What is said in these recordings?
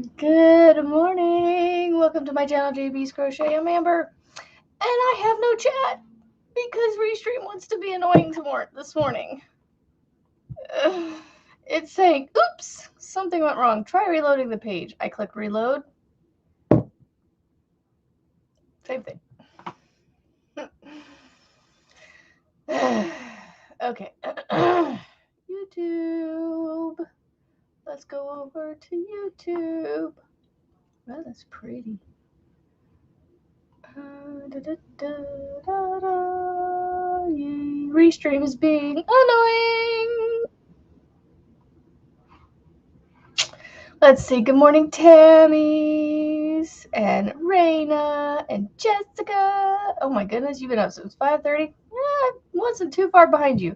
Good morning. Welcome to my channel, JB's Crochet. I'm Amber, and I have no chat because Restream wants to be annoying this morning. It's saying, oops, something went wrong. Try reloading the page. I click reload. Same thing. Okay. YouTube. Let's go over to YouTube. Well, that's pretty. Restream is being annoying. Let's see. Good morning, Tammy's and Raina and Jessica. Oh my goodness, you've been up since 5:30. I wasn't too far behind you.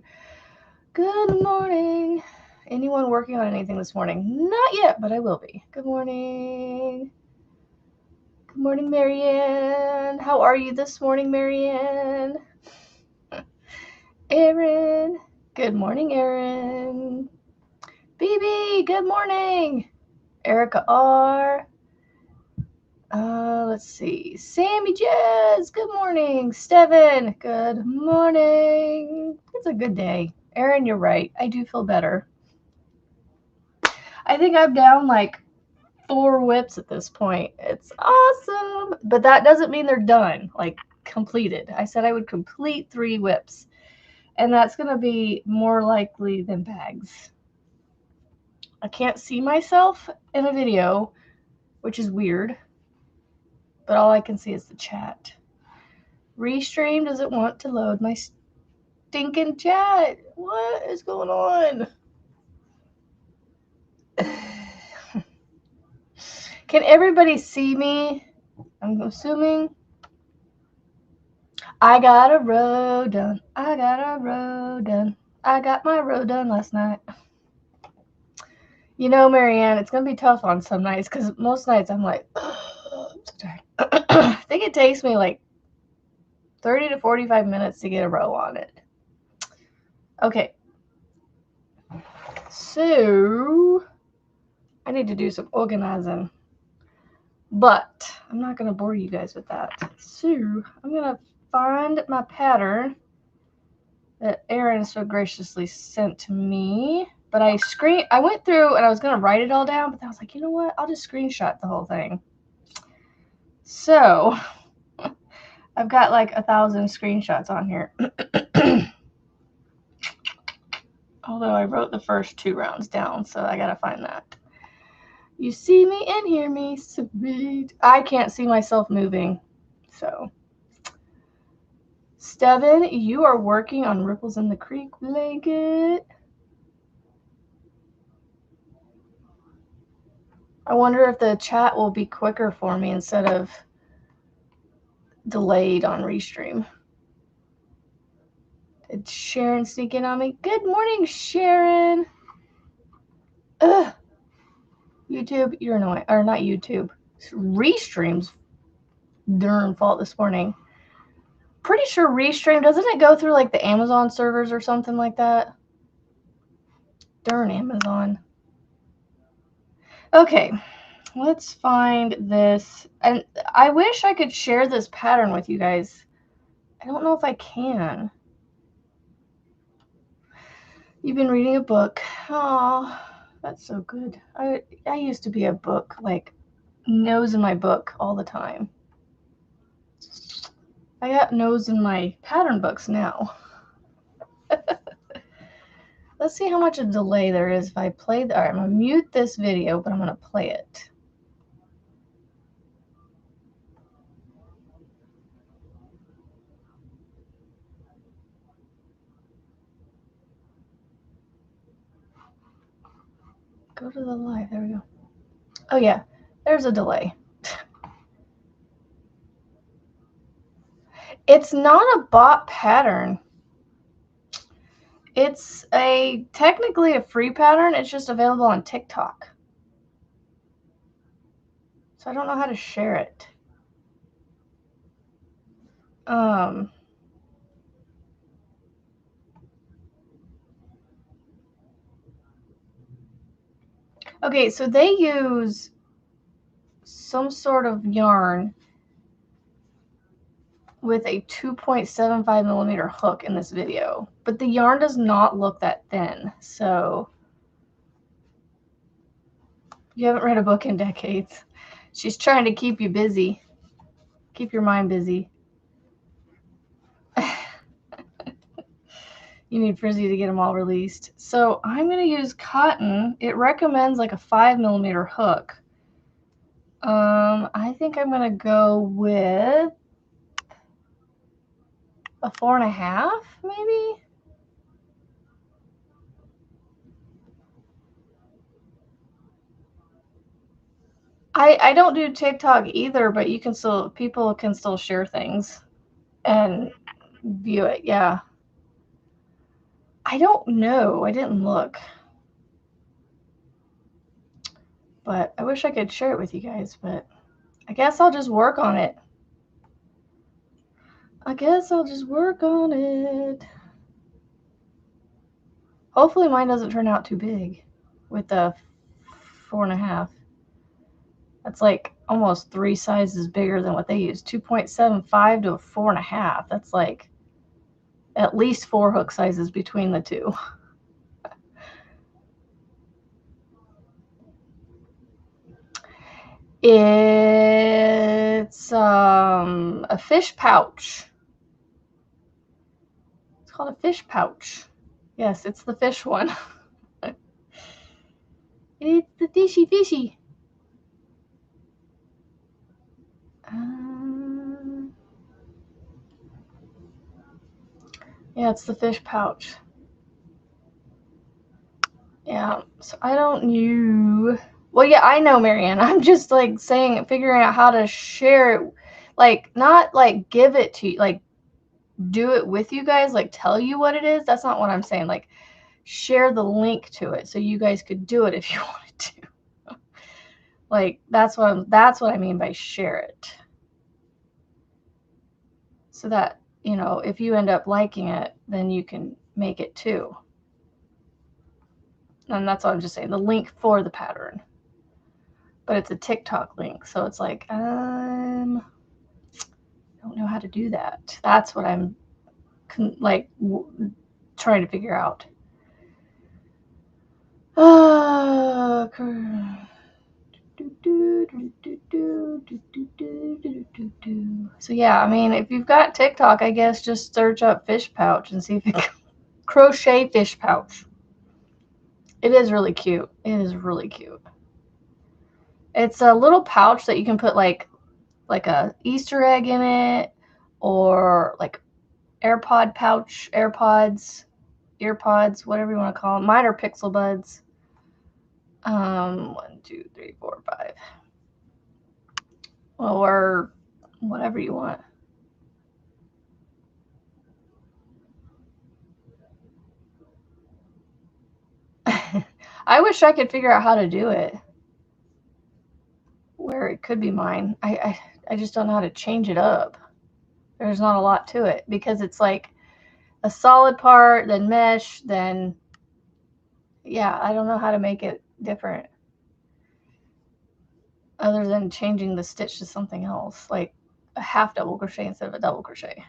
Good morning. Anyone working on anything this morning? Not yet, but I will be. Good morning. Good morning, Marianne. How are you this morning, Marianne? Erin. Good morning, Erin. BB, good morning. Erica R. Let's see. Sammy Jazz, good morning. Steven, good morning. It's a good day. Erin, you're right. I do feel better. I think I'm down like 4 whips at this point. It's awesome. But that doesn't mean they're done, like completed. I said I would complete 3 whips. And that's going to be more likely than bags. I can't see myself in a video, which is weird. But all I can see is the chat. Restream doesn't want to load my stinking chat. What is going on? Can everybody see me? I'm assuming. I got a row done. I got a row done. I got my row done last night. You know, Marianne, it's going to be tough on some nights because most nights I'm like, I'm so tired. I think it takes me like 30 to 45 minutes to get a row on it. Okay. So, I need to do some organizing. But I'm not going to bore you guys with that. So, I'm going to find my pattern that Erin so graciously sent to me. But I went through and I was going to write it all down, but I was like, you know what? I'll just screenshot the whole thing. So, I've got like 1,000 screenshots on here. Although I wrote the first 2 rounds down, so I gotta find that. You see me and hear me, sweet. I can't see myself moving, so. Steven, you are working on Ripples in the Creek blanket. I wonder if the chat will be quicker for me instead of delayed on Restream. Did Sharon sneak in on me? Good morning, Sharon. Ugh. YouTube, you're annoying. Or not YouTube. Restream's darn fault this morning. Pretty sure Restream, doesn't it go through like the Amazon servers or something like that? Darn Amazon. Okay, let's find this. And I wish I could share this pattern with you guys. I don't know if I can. You've been reading a book. Oh, that's so good. I used to be a book, like nose in my book all the time. I got nose in my pattern books now. Let's see how much a delay there is if I play. All right, I'm going to mute this video, but I'm going to play it. Go to the live. There we go. Oh, yeah. There's a delay. It's not a bot pattern. It's technically a free pattern. It's just available on TikTok. So I don't know how to share it. Okay, so they use some sort of yarn with a 2.75 millimeter hook in this video, but the yarn does not look that thin. So you haven't read a book in decades. She's trying to keep you busy, keep your mind busy. You need Frizzy to get them all released. So I'm going to use cotton. It recommends like a 5 millimeter hook. I think I'm going to go with a 4.5, maybe. I don't do TikTok either, but you can still, people can still share things and view it. Yeah. I don't know. I didn't look. But I wish I could share it with you guys, but I guess I'll just work on it. I guess I'll just work on it. Hopefully mine doesn't turn out too big with the 4.5. That's like almost 3 sizes bigger than what they use. 2.75 to a 4.5. That's like at least 4 hook sizes between the two. It's a fish pouch. It's called a fish pouch. Yes, it's the fish one. It's the fishy. Yeah, it's the fish pouch. Yeah, so I don't know. Well, yeah, I know, Marianne. I'm just like saying, figuring out how to share it. Like, not like give it to you, like do it with you guys, like tell you what it is. That's not what I'm saying. Like, share the link to it so you guys could do it if you wanted to. Like, that's what I mean by share it. So that, you know, if you end up liking it, then you can make it too. And that's what I'm just saying, the link for the pattern. But it's a TikTok link, so it's like, I don't know how to do that. That's what I'm like trying to figure out. So yeah, I mean, if you've got TikTok, I guess just search up fish pouch and see if it crochet fish pouch. It is really cute. It is really cute. It's a little pouch that you can put like a Easter egg in it, or like AirPod pouch, AirPods, earpods, whatever you want to call them. Mine are Pixel Buds. 1, 2, 3, 4, 5. Or whatever you want. I wish I could figure out how to do it. Where it could be mine. I just don't know how to change it up. There's not a lot to it because it's like a solid part, then mesh, then yeah, I don't know how to make it different other than changing the stitch to something else, like a half double crochet instead of a double crochet.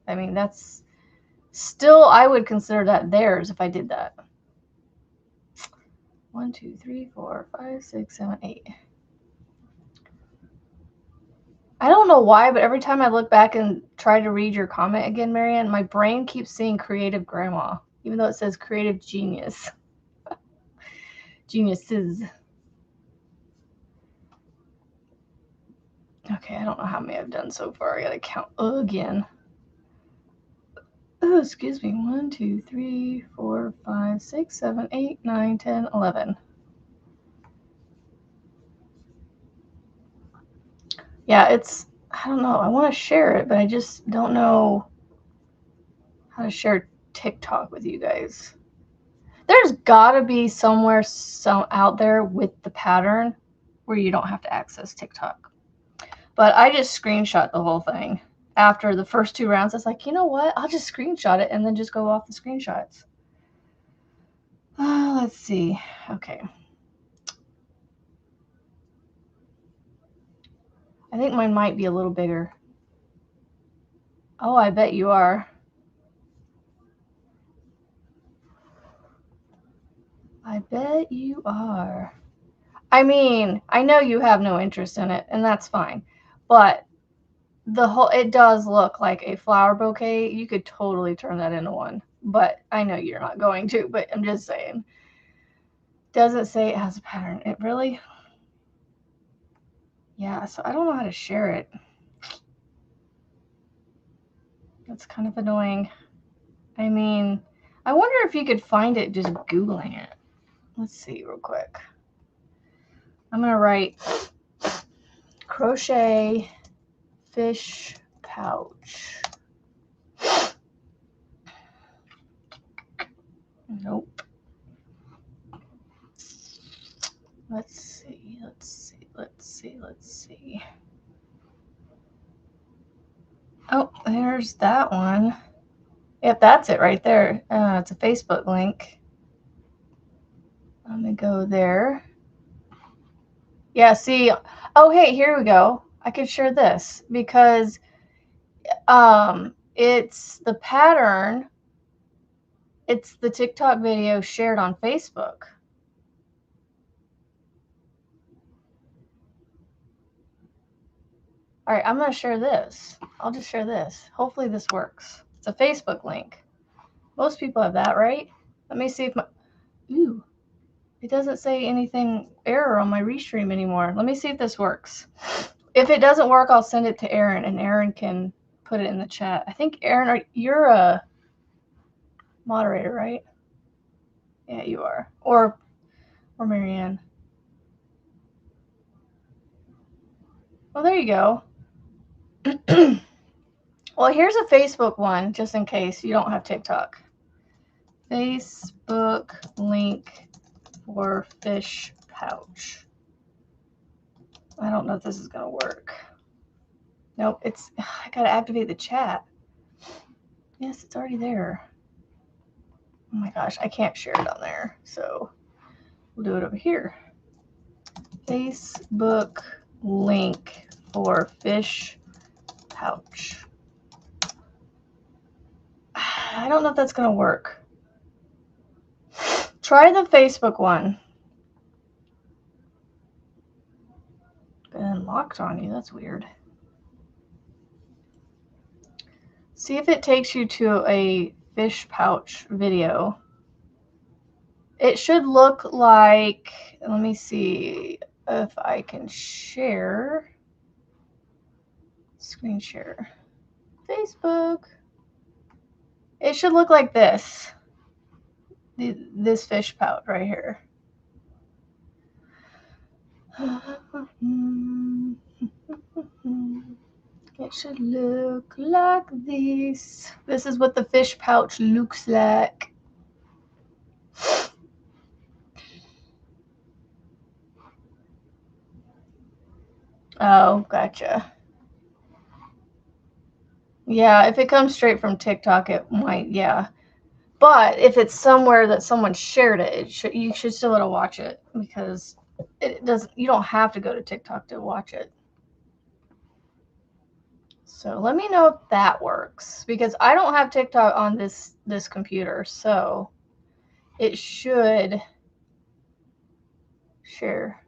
I mean, that's still, I would consider that theirs if I did that. 1, 2, 3, 4, 5, 6, 7, 8. I don't know why, but every time I look back and try to read your comment again, Marianne, my brain keeps seeing creative grandma, even though it says creative genius. Geniuses. Okay, I don't know how many I've done so far. I gotta count again. Oh, excuse me. 1, 2, 3, 4, 5, 6, 7, 8, 9, 10, 11. Yeah, it's, I don't know. I want to share it, but I just don't know how to share TikTok with you guys. There's gotta be somewhere out there with the pattern where you don't have to access TikTok. But I just screenshot the whole thing. After the first 2 rounds, I was like, you know what? I'll just screenshot it and then just go off the screenshots. Let's see. Okay. think mine might be a little bigger. Oh, I bet you are. I bet you are. I mean, I know you have no interest in it, and that's fine. But it does look like a flower bouquet. You could totally turn that into one. But I know you're not going to, but I'm just saying. Doesn't say it has a pattern. It really? Yeah, so I don't know how to share it. That's kind of annoying. I mean, I wonder if you could find it just Googling it. Let's see real quick. I'm going to write crochet fish pouch. Nope. Let's see. Oh, there's that one. Yep, that's it right there. It's a Facebook link. I'm going to go there. Yeah, see. Oh, hey, here we go. I could share this because it's the pattern. It's the TikTok video shared on Facebook. All right, I'm going to share this. I'll just share this. Hopefully this works. It's a Facebook link. Most people have that, right? Let me see if my... Ooh. It doesn't say anything error on my restream anymore. Let me see if this works. If it doesn't work, I'll send it to Erin, and Erin can put it in the chat. I think, Erin, you're a moderator, right? Yeah, you are. Or Marianne. Well, there you go. Well, here's a Facebook one, just in case you don't have TikTok. Facebook link for fish pouch. I don't know if this is going to work. Nope, I got to activate the chat. Yes, it's already there. Oh my gosh, I can't share it on there. So we'll do it over here. Facebook link for fish pouch. I don't know if that's going to work. Try the Facebook one. Been locked on you. That's weird. See if it takes you to a fish pouch video. It should look like, let me see if I can share. Screen share. Facebook. It should look like this. This fish pouch right here. It should look like this. This is what the fish pouch looks like. Oh, gotcha. Yeah, if it comes straight from TikTok, it might, yeah. But if it's somewhere that someone shared it, you should still be able to watch it because it doesn't. You don't have to go to TikTok to watch it. So let me know if that works because I don't have TikTok on this computer, so it should share,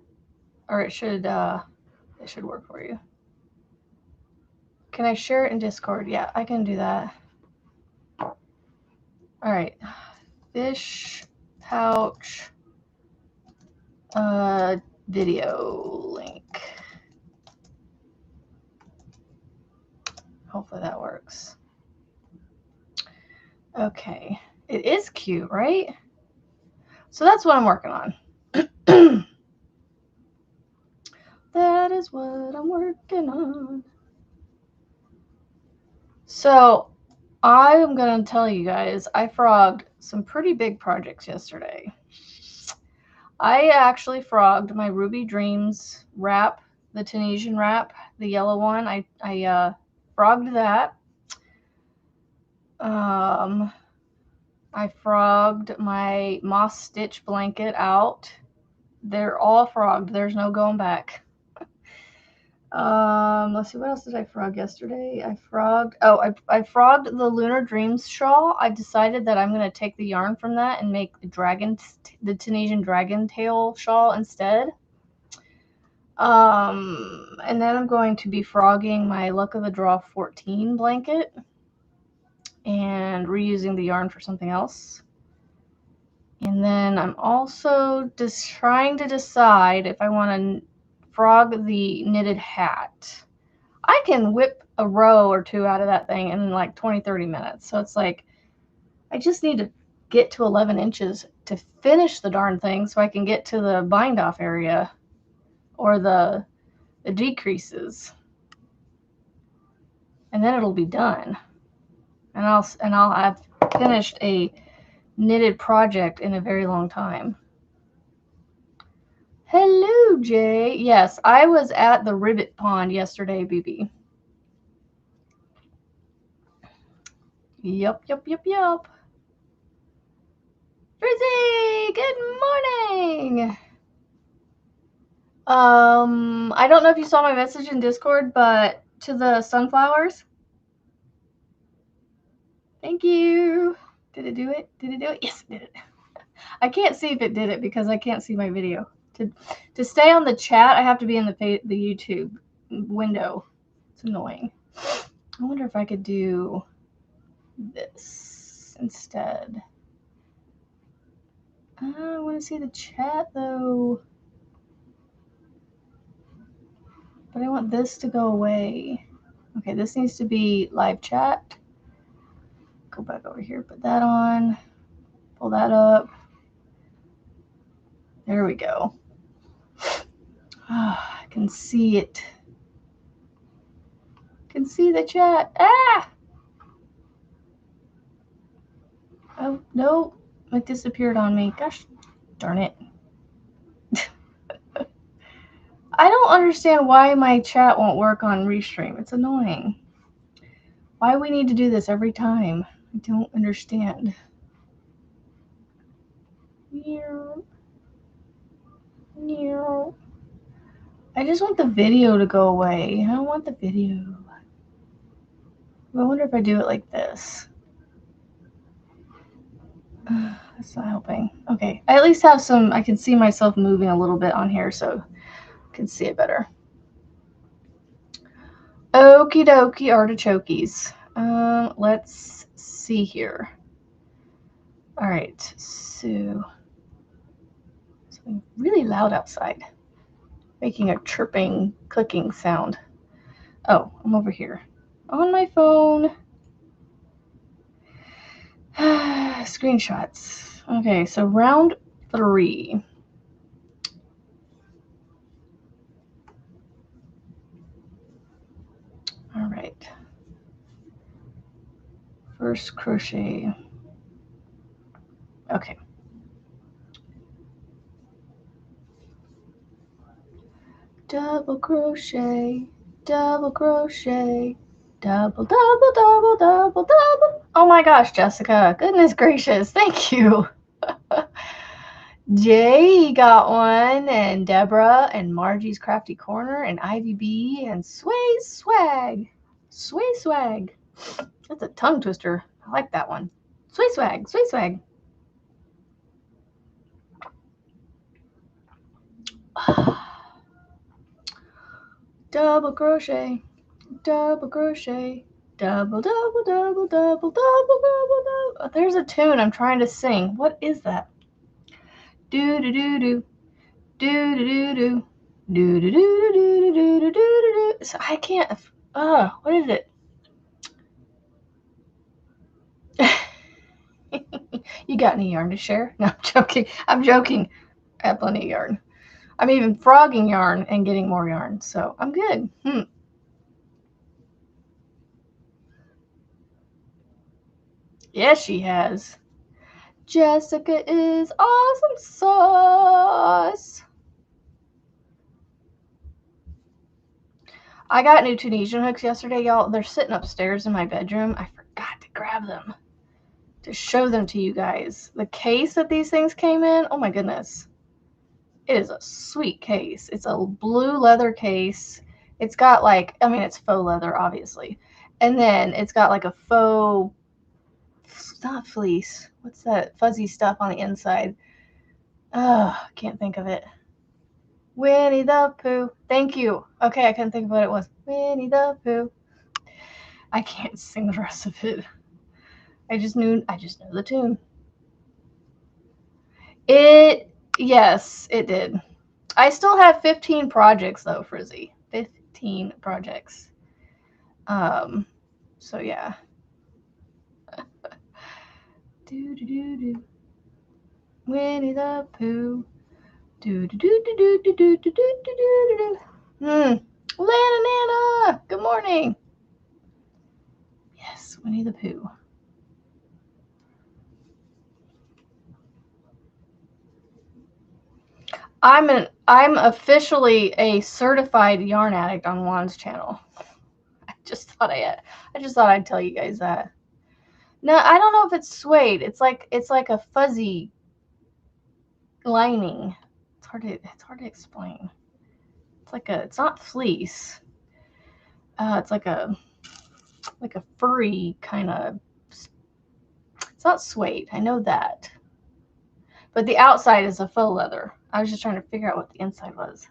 or it should work for you. Can I share it in Discord? Yeah, I can do that. All right, fish pouch video link. Hopefully that works. Okay, it is cute, right? So that's what I'm working on. That is what I'm working on. So I'm going to tell you guys, I frogged some pretty big projects yesterday. I actually frogged my Ruby Dreams wrap, the Tunisian wrap, the yellow one. I frogged that. I frogged my moss stitch blanket out. They're all frogged. There's no going back. Let's see, what else did I frog yesterday? I frogged the Lunar Dreams shawl. I decided that I'm going to take the yarn from that and make the Tunisian dragon tail shawl instead. And then I'm going to be frogging my Luck of the Draw 14 blanket and reusing the yarn for something else. And then I'm also just trying to decide if I want to frog the knitted hat. I can whip a row or two out of that thing in like 20-30 minutes. So it's like, I just need to get to 11 inches to finish the darn thing so I can get to the bind off area or the decreases. And then it'll be done. And I'll have finished a knitted project in a very long time. Hello, Jay. Yes, I was at the ribbit pond yesterday, BB. Yup. Frizzy, good morning. I don't know if you saw my message in Discord, but to the sunflowers. Thank you. Did it do it? Did it do it? Yes, it did it. I can't see if it did it because I can't see my video. To stay on the chat, I have to be in the YouTube window. It's annoying. I wonder if I could do this instead. I want to see the chat though. But I want this to go away. Okay, this needs to be live chat. Go back over here, put that on, pull that up. There we go. Oh, I can see it. I can see the chat. Ah! Oh, no. It disappeared on me. Gosh darn it. I don't understand why my chat won't work on Restream. It's annoying. Why we need to do this every time? I don't understand. I just want the video to go away. I don't want the video. I wonder if I do it like this. That's not helping. Okay, I at least have some, I can see myself moving a little bit on here so I can see it better. Okie dokie artichokes. Let's see here. All right, so something really loud outside, making a chirping, clicking sound. Oh, I'm over here on my phone. Screenshots. Okay, so round 3. All right. First crochet. Okay. Double crochet, double crochet, double, double, double, double, double. Oh my gosh, Jessica. Goodness gracious. Thank you. Jay got one, and Deborah, and Margie's Crafty Corner, and Ivy B, and Sway Swag. Sway Swag. That's a tongue twister. I like that one. Sway Swag, Sway Swag. Double crochet, double crochet, double, double, double, double, double, double, double. There's a tune I'm trying to sing. What is that? Do do do do, do do do do, do do do do do do do do do. So I can't. What is it? You got any yarn to share? No, I'm joking. I'm joking. I have plenty of yarn. I'm even frogging yarn and getting more yarn, so I'm good. Yes, she has. Jessica is awesome sauce. I got new Tunisian hooks yesterday, y'all. They're sitting upstairs in my bedroom. I forgot to grab them to show them to you guys. The case that these things came in, oh my goodness. It is a sweet case. It's a blue leather case. It's got like, I mean, it's faux leather, obviously. And then it's got like a faux, not fleece. What's that fuzzy stuff on the inside? Oh, can't think of it. Winnie the Pooh. Thank you. Okay, I couldn't think of what it was. Winnie the Pooh. I can't sing the rest of it. I just know the tune. Yes, it did. I still have 15 projects though, Frizzy. 15 projects. So yeah. Do do do do. Winnie the Pooh. Do do do do do do do do do do do. Lana Nana, good morning. Yes, Winnie the Pooh. I'm officially a certified yarn addict on Juan's channel. I just thought I'd tell you guys that. No, I don't know if it's suede. It's like a fuzzy lining. It's hard to explain. It's not fleece. It's like a furry kind of. It's not suede. I know that. But the outside is a faux leather. I was just trying to figure out what the inside was.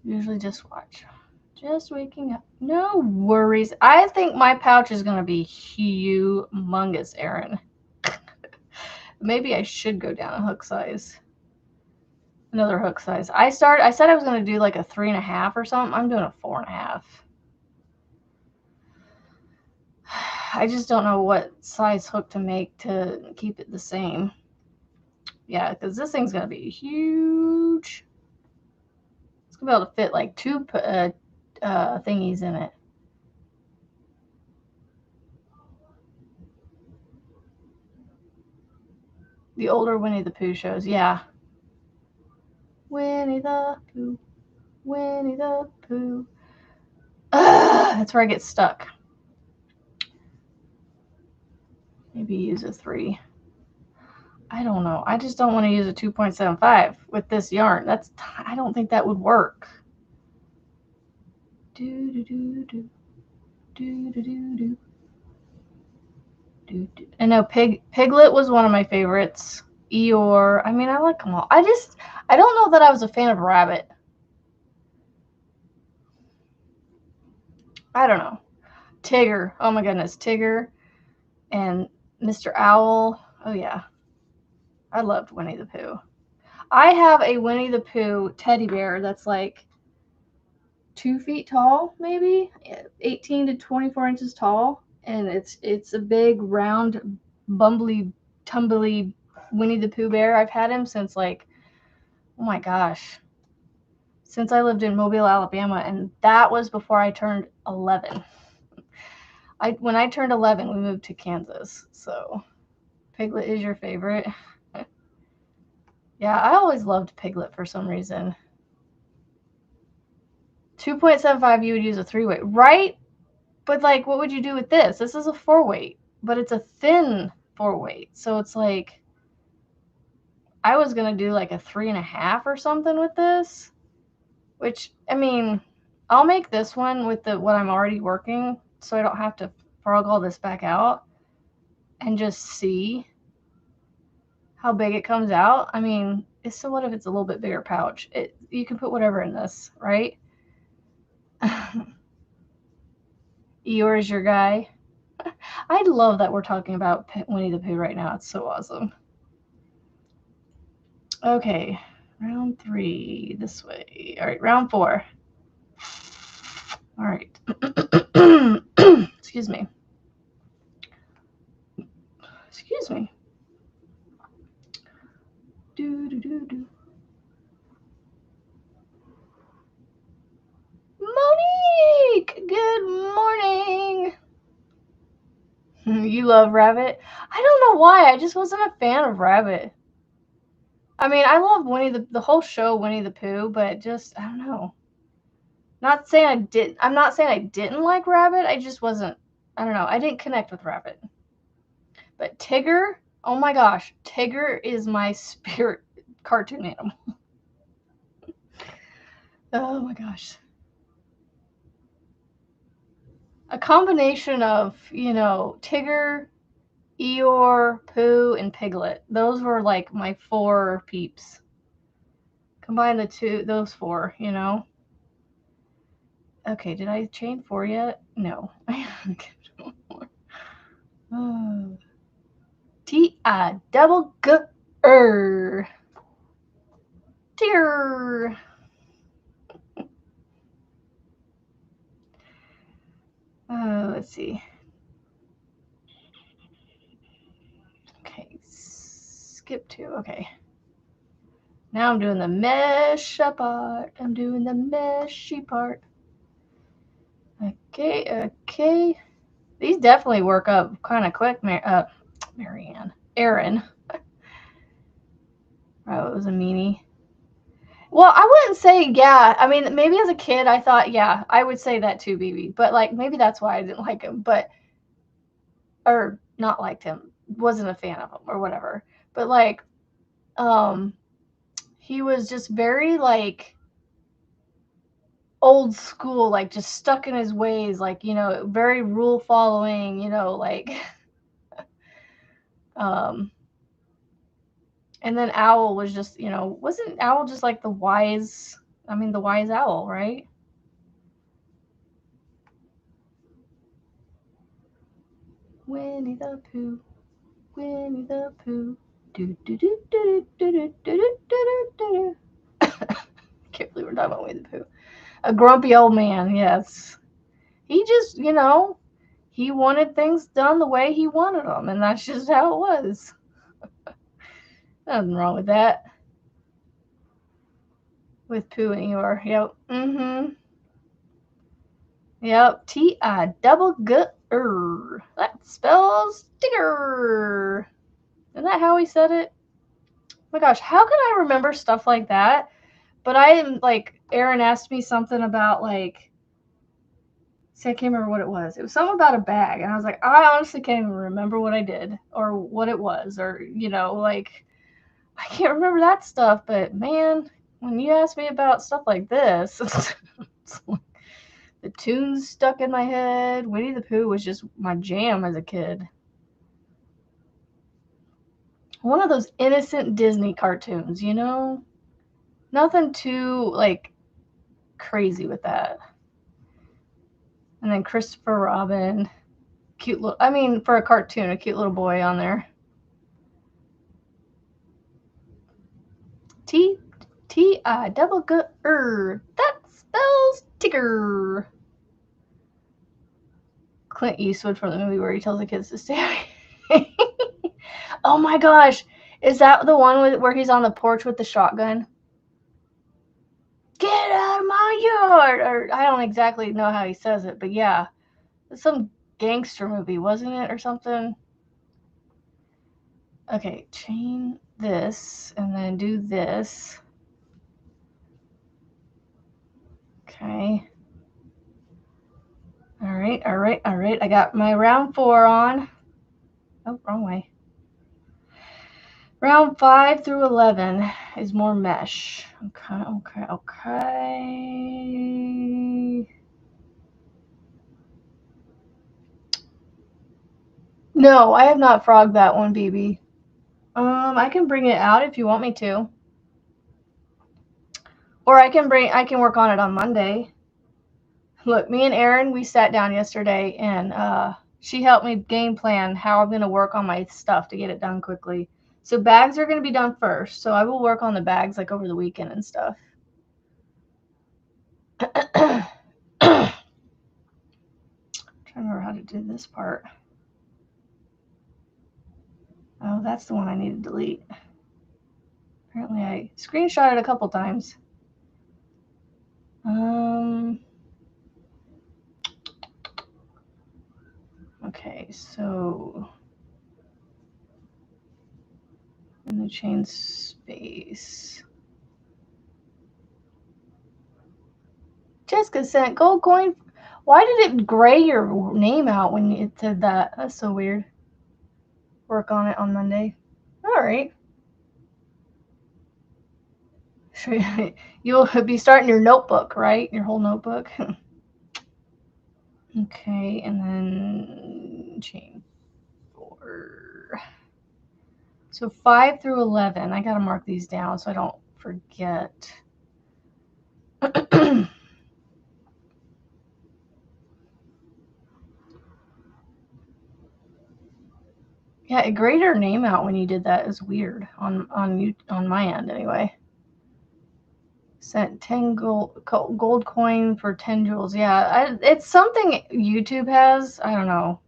Usually just watch. Just waking up. No worries. I think my pouch is going to be humongous, Erin. Maybe I should go down a hook size. Another hook size. I said I was going to do like a 3.5 or something. I'm doing a 4.5. I just don't know what size hook to make to keep it the same. Yeah, because this thing's going to be huge. It's going to be able to fit like 2 thingies in it. The older Winnie the Pooh shows, yeah. Winnie the Pooh, Winnie the Pooh. That's where I get stuck. Maybe use a 3. I don't know. I just don't want to use a 2.75 with this yarn. I don't think that would work. Do do do do do do do do. I know Piglet was one of my favorites. Eeyore. I mean, I like them all. I don't know that I was a fan of Rabbit. I don't know. Tigger. Oh my goodness, Tigger and Mr. Owl. Oh yeah. I loved Winnie the Pooh. I have a Winnie the Pooh teddy bear that's like 2 feet tall, maybe 18 to 24 inches tall, and it's a big round bumbly tumbly Winnie the Pooh bear. I've had him since like, oh my gosh, since I lived in Mobile, Alabama, and that was before I turned 11. When I turned 11, we moved to Kansas. So Piglet is your favorite. Yeah, I always loved Piglet for some reason. 2.75, you would use a 3-weight, right? But like, what would you do with this? This is a 4-weight, but it's a thin 4-weight. So it's like, I was going to do like a 3.5 or something with this, which, I mean, I'll make this one with what I'm already working, so I don't have to frog all this back out and just see how big it comes out. I mean, so what if it's a little bit bigger pouch? You can put whatever in this, right? Eeyore is your guy. I love that we're talking about Winnie the Pooh right now. It's so awesome. Okay, round 3 this way. All right, round 4. All right. Excuse me. Excuse me. Do do do do. Monique, good morning. You love Rabbit? I don't know why. I just wasn't a fan of Rabbit. I mean, I love the whole show, Winnie the Pooh, but just, I don't know. Not saying I did. I'm not saying I didn't like Rabbit. I just wasn't. I don't know. I didn't connect with Rabbit. But Tigger, oh my gosh, Tigger is my spirit cartoon animal. Oh my gosh. A combination of, you know, Tigger, Eeyore, Pooh, and Piglet. Those were like my 4 peeps. Combine those 4, you know. Okay, did I chain 4 yet? No. Oh. T-I double G-er. Dear. Let's see. Okay, skip 2. Okay. Now I'm doing the mesh part. I'm doing the meshy part. Okay. These definitely work up kind of quick, Marianne. Erin. Oh, it was a meanie. Well, I wouldn't say, yeah. I mean, maybe as a kid, I thought, yeah, I would say that too, BB. But, like, maybe that's why I didn't like him. But, or not liked him. Wasn't a fan of him or whatever. But, like, he was just very, like, old school, like, just stuck in his ways. Like, you know, very rule following, you know, like, and then Owl was just, you know, wasn't Owl just like the wise owl, right? Winnie the Pooh, Winnie the Pooh. Do do do do do do do do do do. Can't believe we're talking about Winnie the Pooh. A grumpy old man, yes. He just, you know, he wanted things done the way he wanted them, and that's just how it was. Nothing wrong with that. With Pooh and Eeyore, yep. Mm-hmm. Yep. T-I double G-er. That spells Tigger. Isn't that how he said it? Oh my gosh, how can I remember stuff like that? But I am like, Erin asked me something about like, see, I can't remember what it was. It was something about a bag, and I was like, I honestly can't even remember what I did or what it was, or you know, like I can't remember that stuff. But man, when you ask me about stuff like this, it's like, the tunes stuck in my head. Winnie the Pooh was just my jam as a kid. One of those innocent Disney cartoons, you know? Nothing too, like, crazy with that. And then Christopher Robin. Cute little, I mean, for a cartoon, a cute little boy on there. T-I double G-er. That spells Tigger. Clint Eastwood from the movie where he tells the kids to stay away. Oh my gosh. Is that the one where he's on the porch with the shotgun? Get out of my yard! Or I don't exactly know how he says it, but yeah. It's some gangster movie, wasn't it? Or something? Okay, chain this and then do this. Okay. Alright. I got my round 4 on. Oh, wrong way. Round 5 through 11 is more mesh. Okay. No, I have not frogged that one, BB. I can bring it out if you want me to. Or I can work on it on Monday. Look, me and Erin, we sat down yesterday and she helped me game plan how I'm going to work on my stuff to get it done quickly. So bags are going to be done first. So I will work on the bags like over the weekend and stuff. Trying to remember how to do this part. Oh, that's the one I need to delete. Apparently I screenshot it a couple times. Okay, so in the chain space. Jessica sent gold coin. Why did it gray your name out when it said that? That's so weird. Work on it on Monday. All right. You'll be starting your notebook, right? Your whole notebook. Okay, and then chain 4. So 5 through 11. I gotta mark these down so I don't forget. Yeah, it grayed her name out when you did that. It was weird on my end anyway. Sent 10 gold coin for 10 jewels. Yeah, it's something YouTube has. I don't know.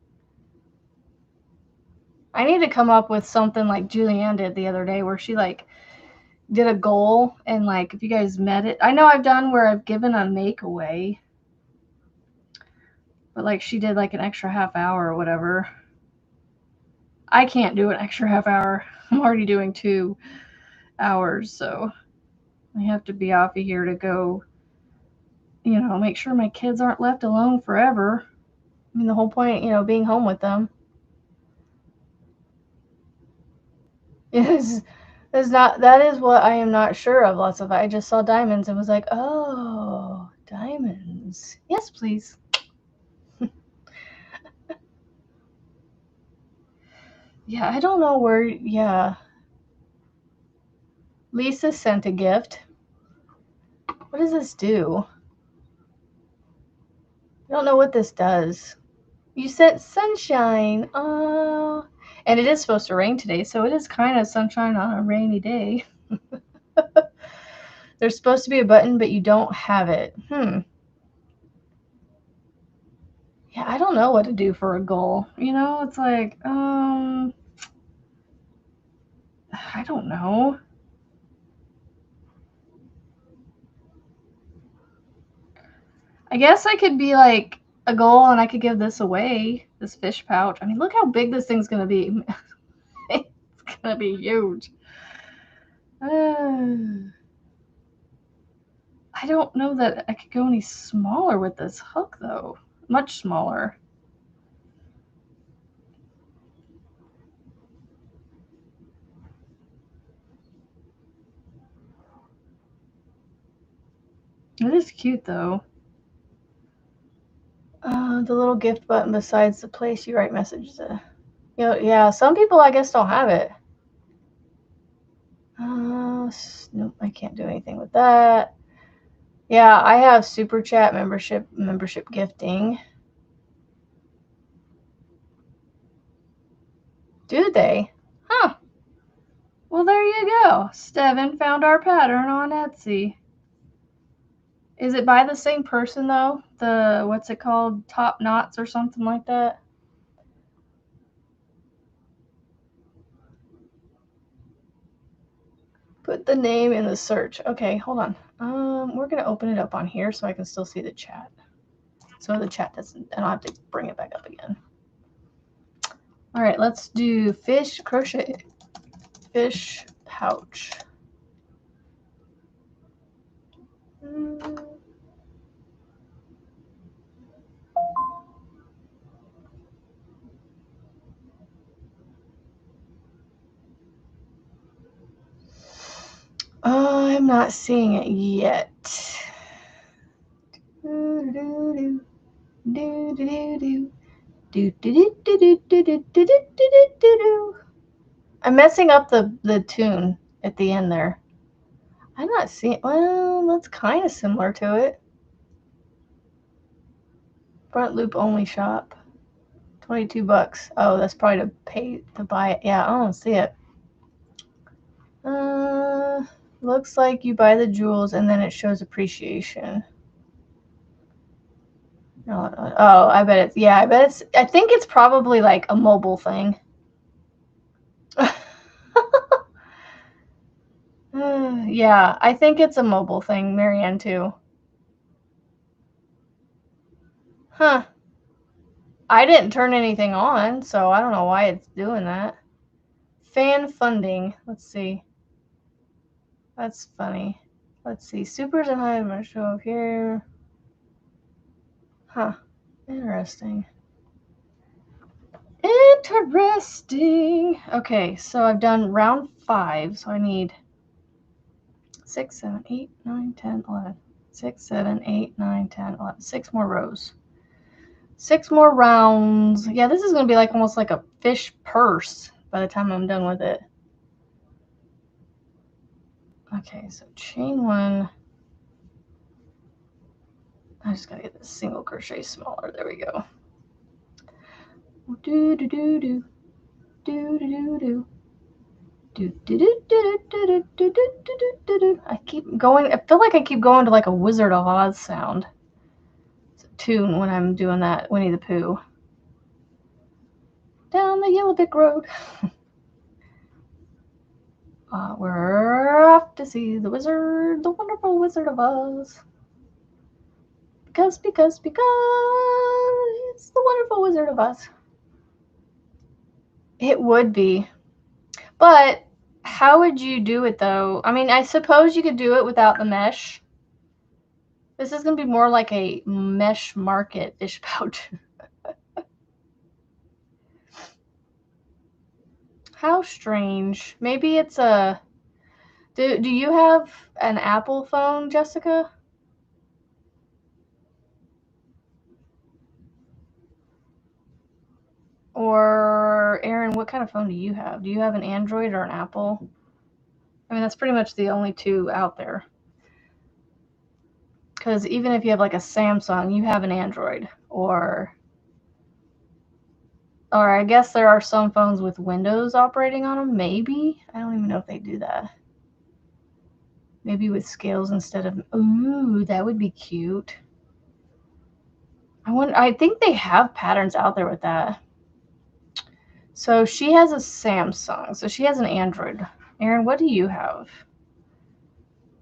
I need to come up with something like Julianne did the other day where she like did a goal and like if you guys met it. I know I've done where I've given a make away. But like she did like an extra half hour or whatever. I can't do an extra half hour. I'm already doing 2 hours, so I have to be off of here to go, make sure my kids aren't left alone forever. I mean, the whole point, being home with them is that is what I am not sure of. Lots of I just saw diamonds and was like, oh, diamonds. Yes, please. Yeah, I don't know where. Yeah, Lisa sent a gift. What does this do? I don't know what this does. You said sunshine. Oh, and it is supposed to rain today, so it is kind of sunshine on a rainy day. There's supposed to be a button, but you don't have it. Yeah, I don't know what to do for a goal. It's like, I don't know. I guess I could be like a goal and I could give this away, this fish pouch. I mean, look how big this thing's going to be. It's going to be huge. I don't know that I could go any smaller with this hook, though. Much smaller. It is cute, though. The little gift button besides the place you write messages. Yeah, some people, I guess, don't have it. Nope, I can't do anything with that. Yeah, I have Super Chat membership gifting. Do they? Huh. Well, there you go. Steven found our pattern on Etsy. Is it by the same person, though? What's it called? Top Knots or something like that? Put the name in the search. Okay, hold on. We're going to open it up on here so I can still see the chat. So the chat doesn't, I don't have to bring it back up again. All right, let's do fish crochet, fish pouch. I'm not seeing it yet. I'm messing up the tune at the end there. I'm not seeing. Well, that's kind of similar to it. Front loop only shop. $22. Oh, that's probably to pay to buy it. Yeah, I don't see it. Looks like you buy the jewels and then it shows appreciation. Oh, I bet it's, yeah, I think it's probably like a mobile thing. Yeah, I think it's a mobile thing, Marianne, too. Huh. I didn't turn anything on, so I don't know why it's doing that. Fan funding. Let's see. That's funny. Let's see. Supers and high. I'm going to show up here. Huh. Interesting. Interesting. Okay, so I've done round 5, so I need 6, 7, 8, 9, 10, 11. 6, 7, 8, 9, 10, 11. 6 more rows. 6 more rounds. Yeah, this is going to be like almost like a fish purse by the time I'm done with it. Okay, so chain 1. I just got to get this single crochet smaller. There we go. Do do do do. Do do do do. I keep going. I feel like I keep going to like a Wizard of Oz sound. It's a tune when I'm doing that Winnie the Pooh. Down the Yellow Brick Road. We're off to see the wizard, the wonderful Wizard of Oz. Because it's the wonderful Wizard of Oz. It would be. But how would you do it though? I mean, I suppose you could do it without the mesh. This is going to be more like a mesh market dish pouch. How strange. Maybe it's a... Do you have an Apple phone, Jessica? Or, Erin, what kind of phone do you have? Do you have an Android or an Apple? I mean, that's pretty much the only two out there. Because even if you have like a Samsung, you have an Android. Or I guess there are some phones with Windows operating on them. Maybe. I don't even know if they do that. Maybe with scales instead of... Ooh, that would be cute. I think they have patterns out there with that. So she has a Samsung. So she has an Android. Erin, what do you have?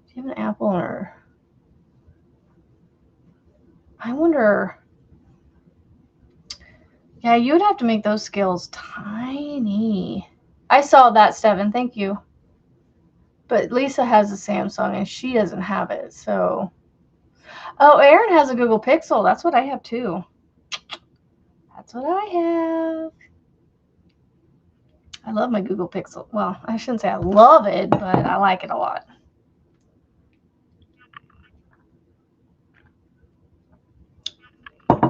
Do you have an Apple or... I wonder... Yeah, you would have to make those scales tiny. I saw that, Steven. Thank you. But Lisa has a Samsung and she doesn't have it, so... Oh, Erin has a Google Pixel. That's what I have too. That's what I have. I love my Google Pixel. Well, I shouldn't say I love it, but I like it a lot.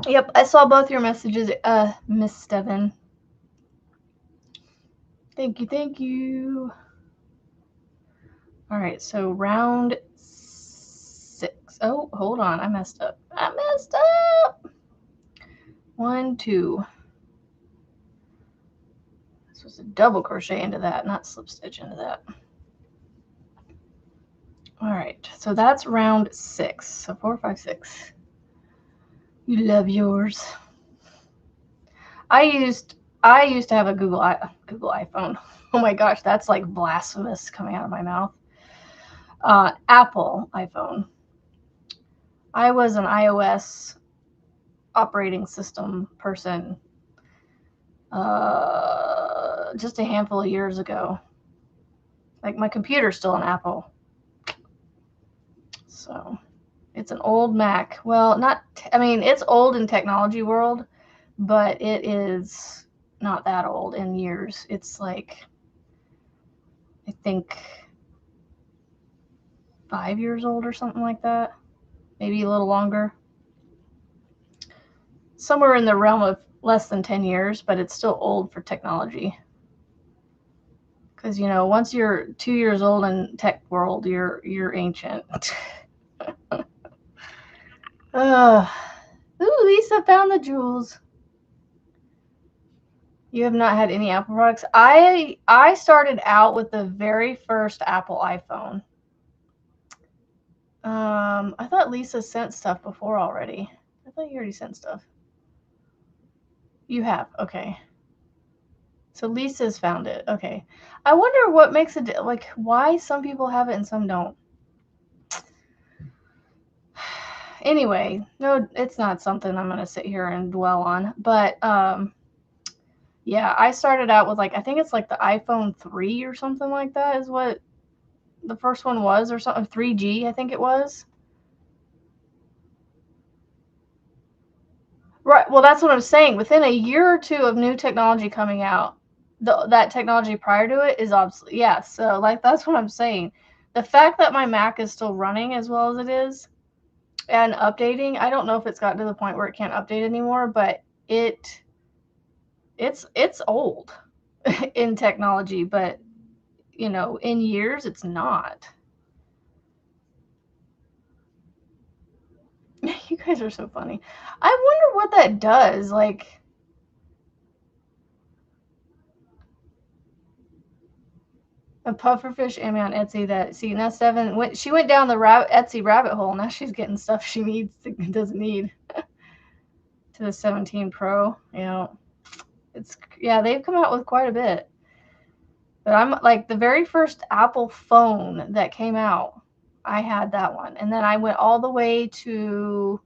Yep, I saw both your messages, Miss Steven. Thank you, thank you. All right, so round 6. Oh, hold on, I messed up. 1, 2. This was a double crochet into that, not slip stitch into that. All right, so that's round 6. So 4, 5, 6. You love yours. I used to have a Google iPhone. Oh my gosh, that's like blasphemous coming out of my mouth. Apple iPhone. I was an iOS operating system person just a handful of years ago. Like my computer's still an Apple. So it's an old Mac. Well, I mean, it's old in technology world, but it is not that old in years. It's like, I think 5 years old or something like that. Maybe a little longer. Somewhere in the realm of less than 10 years, but it's still old for technology. Because, you know, once you're 2 years old in tech world, you're ancient. Ooh, Lisa found the jewels. You have not had any Apple products? I started out with the very first Apple iPhone. I thought Lisa sent stuff before already. I thought you already sent stuff. You have, okay. So Lisa's found it, okay. I wonder what makes it, like, why some people have it and some don't. Anyway, no, it's not something I'm going to sit here and dwell on. But, yeah, I started out with, like, I think it's like the iPhone 3 or something like that is what the first one was, or something. 3G, I think it was. Right, well, that's what I'm saying. Within a year or two of new technology coming out, that technology prior to it is obsolete. Yeah, so, like, that's what I'm saying. The fact that my Mac is still running as well as it is and updating, I don't know if it's gotten to the point where it can't update anymore, but it's old in technology, but you know, in years it's not. You guys are so funny. I wonder what that does. Like, a pufferfish Amy on Etsy that, see, now Seven, she went down the Etsy rabbit hole. Now she's getting stuff she needs, doesn't need, to the 17 Pro. You know, yeah, they've come out with quite a bit. But I'm like, the very first Apple phone that came out, I had that one. And then I went all the way to,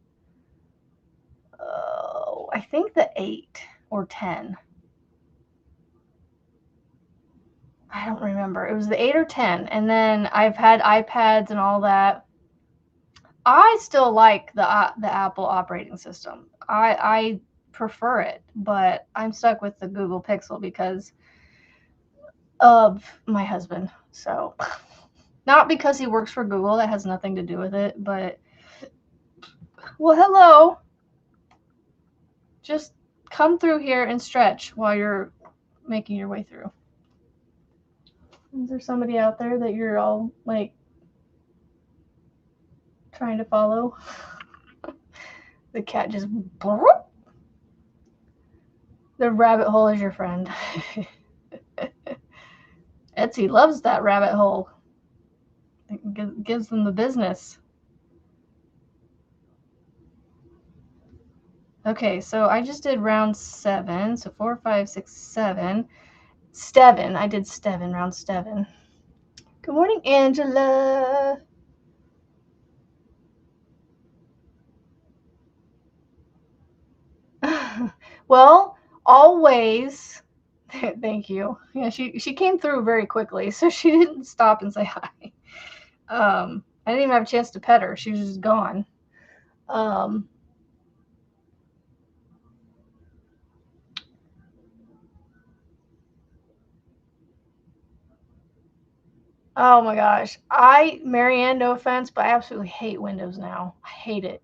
I think the 8 or 10. I don't remember. It was the 8 or 10. And then I've had iPads and all that. I still like the Apple operating system. I prefer it, but I'm stuck with the Google Pixel because of my husband. So, not because he works for Google, that has nothing to do with it, but, well, hello. Just come through here and stretch while you're making your way through. Is there somebody out there that you're all like trying to follow? The cat just, the rabbit hole is your friend. Etsy loves that rabbit hole. It gives them the business. Okay, so I just did round 7. So 4, 5, 6, 7. Steven. I did Steven, round 7. Good morning, Angela. Well, always. Thank you. Yeah, she came through very quickly, so she didn't stop and say hi. I didn't even have a chance to pet her. She was just gone. Oh my gosh. Marianne, no offense, but I absolutely hate Windows now. I hate it.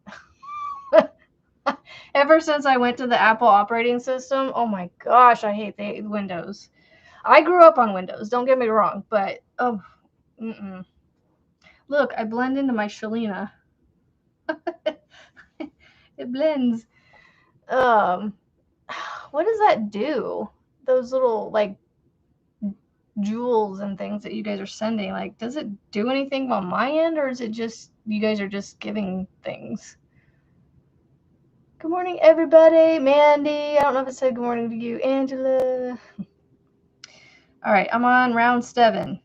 Ever since I went to the Apple operating system, oh my gosh, I hate the Windows. I grew up on Windows, don't get me wrong, but look, I blend into my Shalina. It blends. What does that do? Those little like jewels and things that you guys are sending, like, does it do anything on my end, or is it just you guys are just giving things? Good morning, everybody. Mandy, I don't know if it said good morning to you. Angela. All right, I'm on round 7.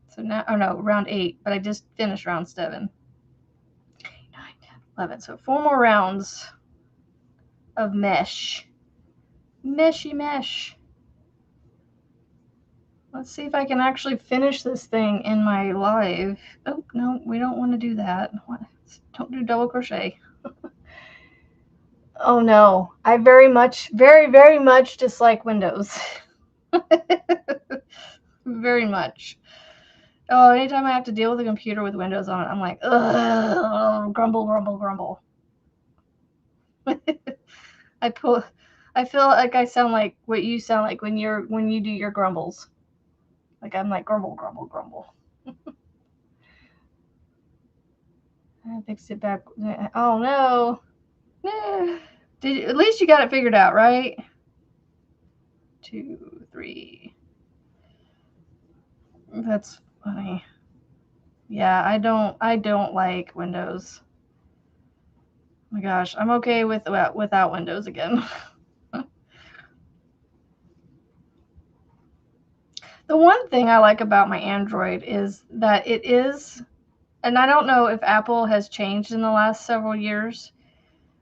So now, oh no, round 8, but I just finished round 7. 8, 9, 10, 11. So 4 more rounds of mesh. Meshy mesh. Let's see if I can actually finish this thing in my live. Oh, no, we don't want to do that. Don't do double crochet. Oh no, I very much dislike Windows. Very much. Oh, anytime I have to deal with a computer with Windows on it, I'm like, ugh, grumble, grumble, grumble. I feel like I sound like what you sound like when you do your grumbles. Like, I'm like, grumble, grumble, grumble. I fixed it back. Oh no. At least you got it figured out, right? 2, 3. That's funny. Yeah, I don't like Windows. Oh my gosh, I'm okay without Windows again. The one thing I like about my Android is that it is, and I don't know if Apple has changed in the last several years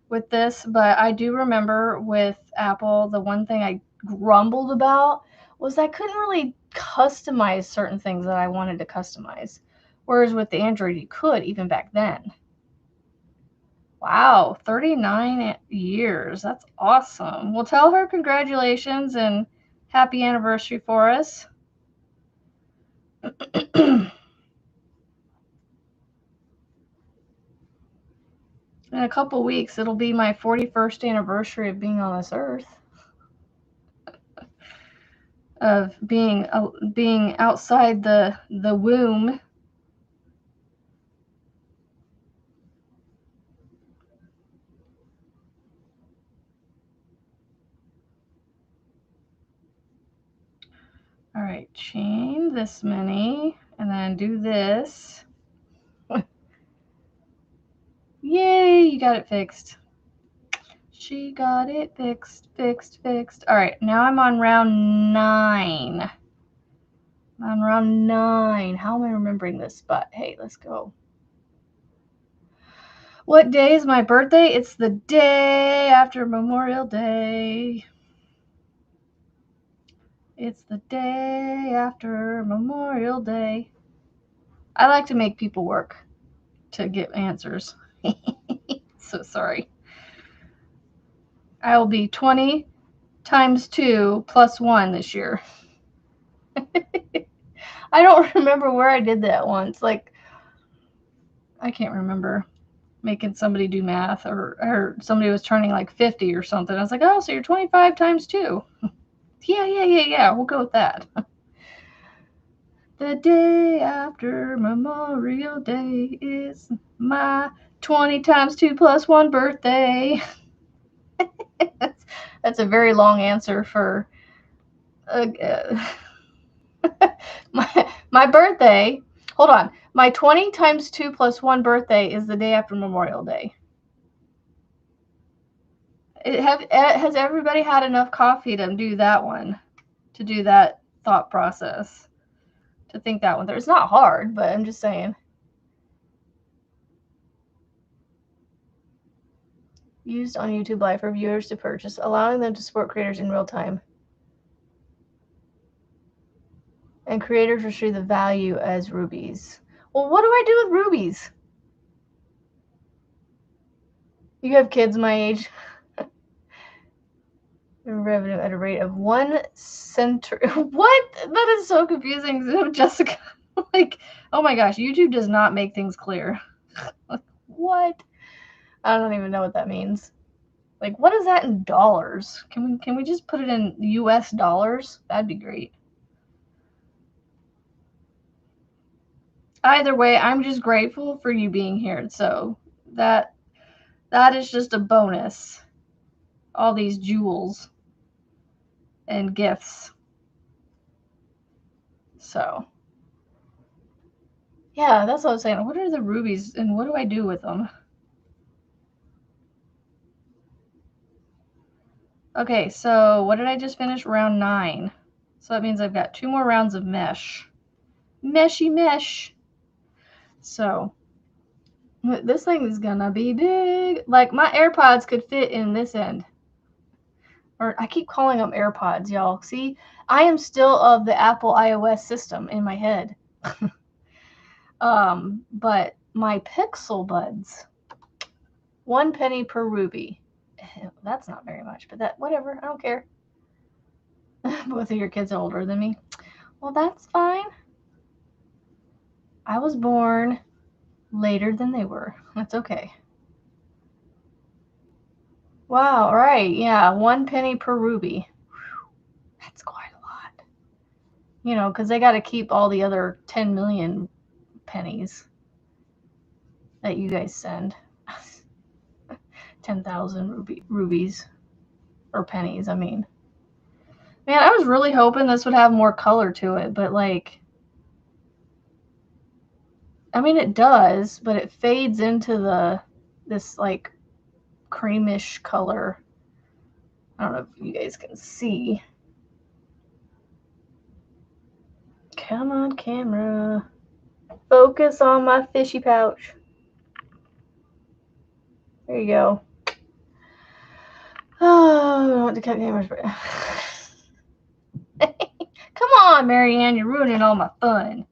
with this, but I do remember with Apple, the one thing I grumbled about was I couldn't really customize certain things that I wanted to customize. Whereas with the Android, you could, even back then. Wow, 39 years. That's awesome. Well, tell her congratulations and happy anniversary for us. In a couple weeks, it'll be my 41st anniversary of being on this earth. Of being outside the womb. All right, chain this many, and then do this. Yay, you got it fixed. She got it fixed. All right, now I'm on round 9. On round 9. How am I remembering this spot? Hey, let's go. What day is my birthday? It's the day after Memorial Day. It's the day after Memorial Day. I like to make people work to get answers. So sorry. I will be 20 times 2 plus 1 this year. I don't remember where I did that once. Like, I can't remember making somebody do math, or somebody was turning like 50 or something. I was like, oh, so you're 25 times 2. Yeah. We'll go with that. The day after Memorial Day is my 20 times 2 plus 1 birthday. That's a very long answer for my birthday. Hold on. My 20 times 2 plus 1 birthday is the day after Memorial Day. Has everybody had enough coffee to do that one? To do that thought process? To think that one through. It's not hard, but I'm just saying. Used on YouTube Live for viewers to purchase, allowing them to support creators in real time. And creators receive the value as rubies. Well, what do I do with rubies? You have kids my age. Revenue at a rate of 1 cent. What? That is so confusing, Jessica. Like, oh my gosh, YouTube does not make things clear. What? I don't even know what that means. Like, what is that in dollars? Can we just put it in US dollars? That'd be great. Either way, I'm just grateful for you being here. So that is just a bonus. All these jewels and gifts. So yeah, that's what I was saying. What are the rubies and what do I do with them? Okay, so what did I just finish? Round 9. So that means I've got 2 more rounds of mesh. Meshy mesh. So this thing is gonna be big. Like, my AirPods could fit in this end. Or I keep calling them AirPods, y'all. See, I am still of the Apple iOS system in my head. But my Pixel Buds, 1 penny per ruby. That's not very much, but that, whatever, I don't care. Both of your kids are older than me. Well, that's fine. I was born later than they were. That's okay. Wow, right, yeah, 1 penny per ruby. That's quite a lot. You know, because they got to keep all the other 10 million pennies that you guys send. 10,000 rubies. Or pennies, I mean. Man, I was really hoping this would have more color to it, but like, I mean, it does, but it fades into this like creamish color. I don't know if you guys can see. Come on, camera. Focus on my fishy pouch. There you go. Oh, I don't want to cut cameras. Come on, Marianne, you're ruining all my fun.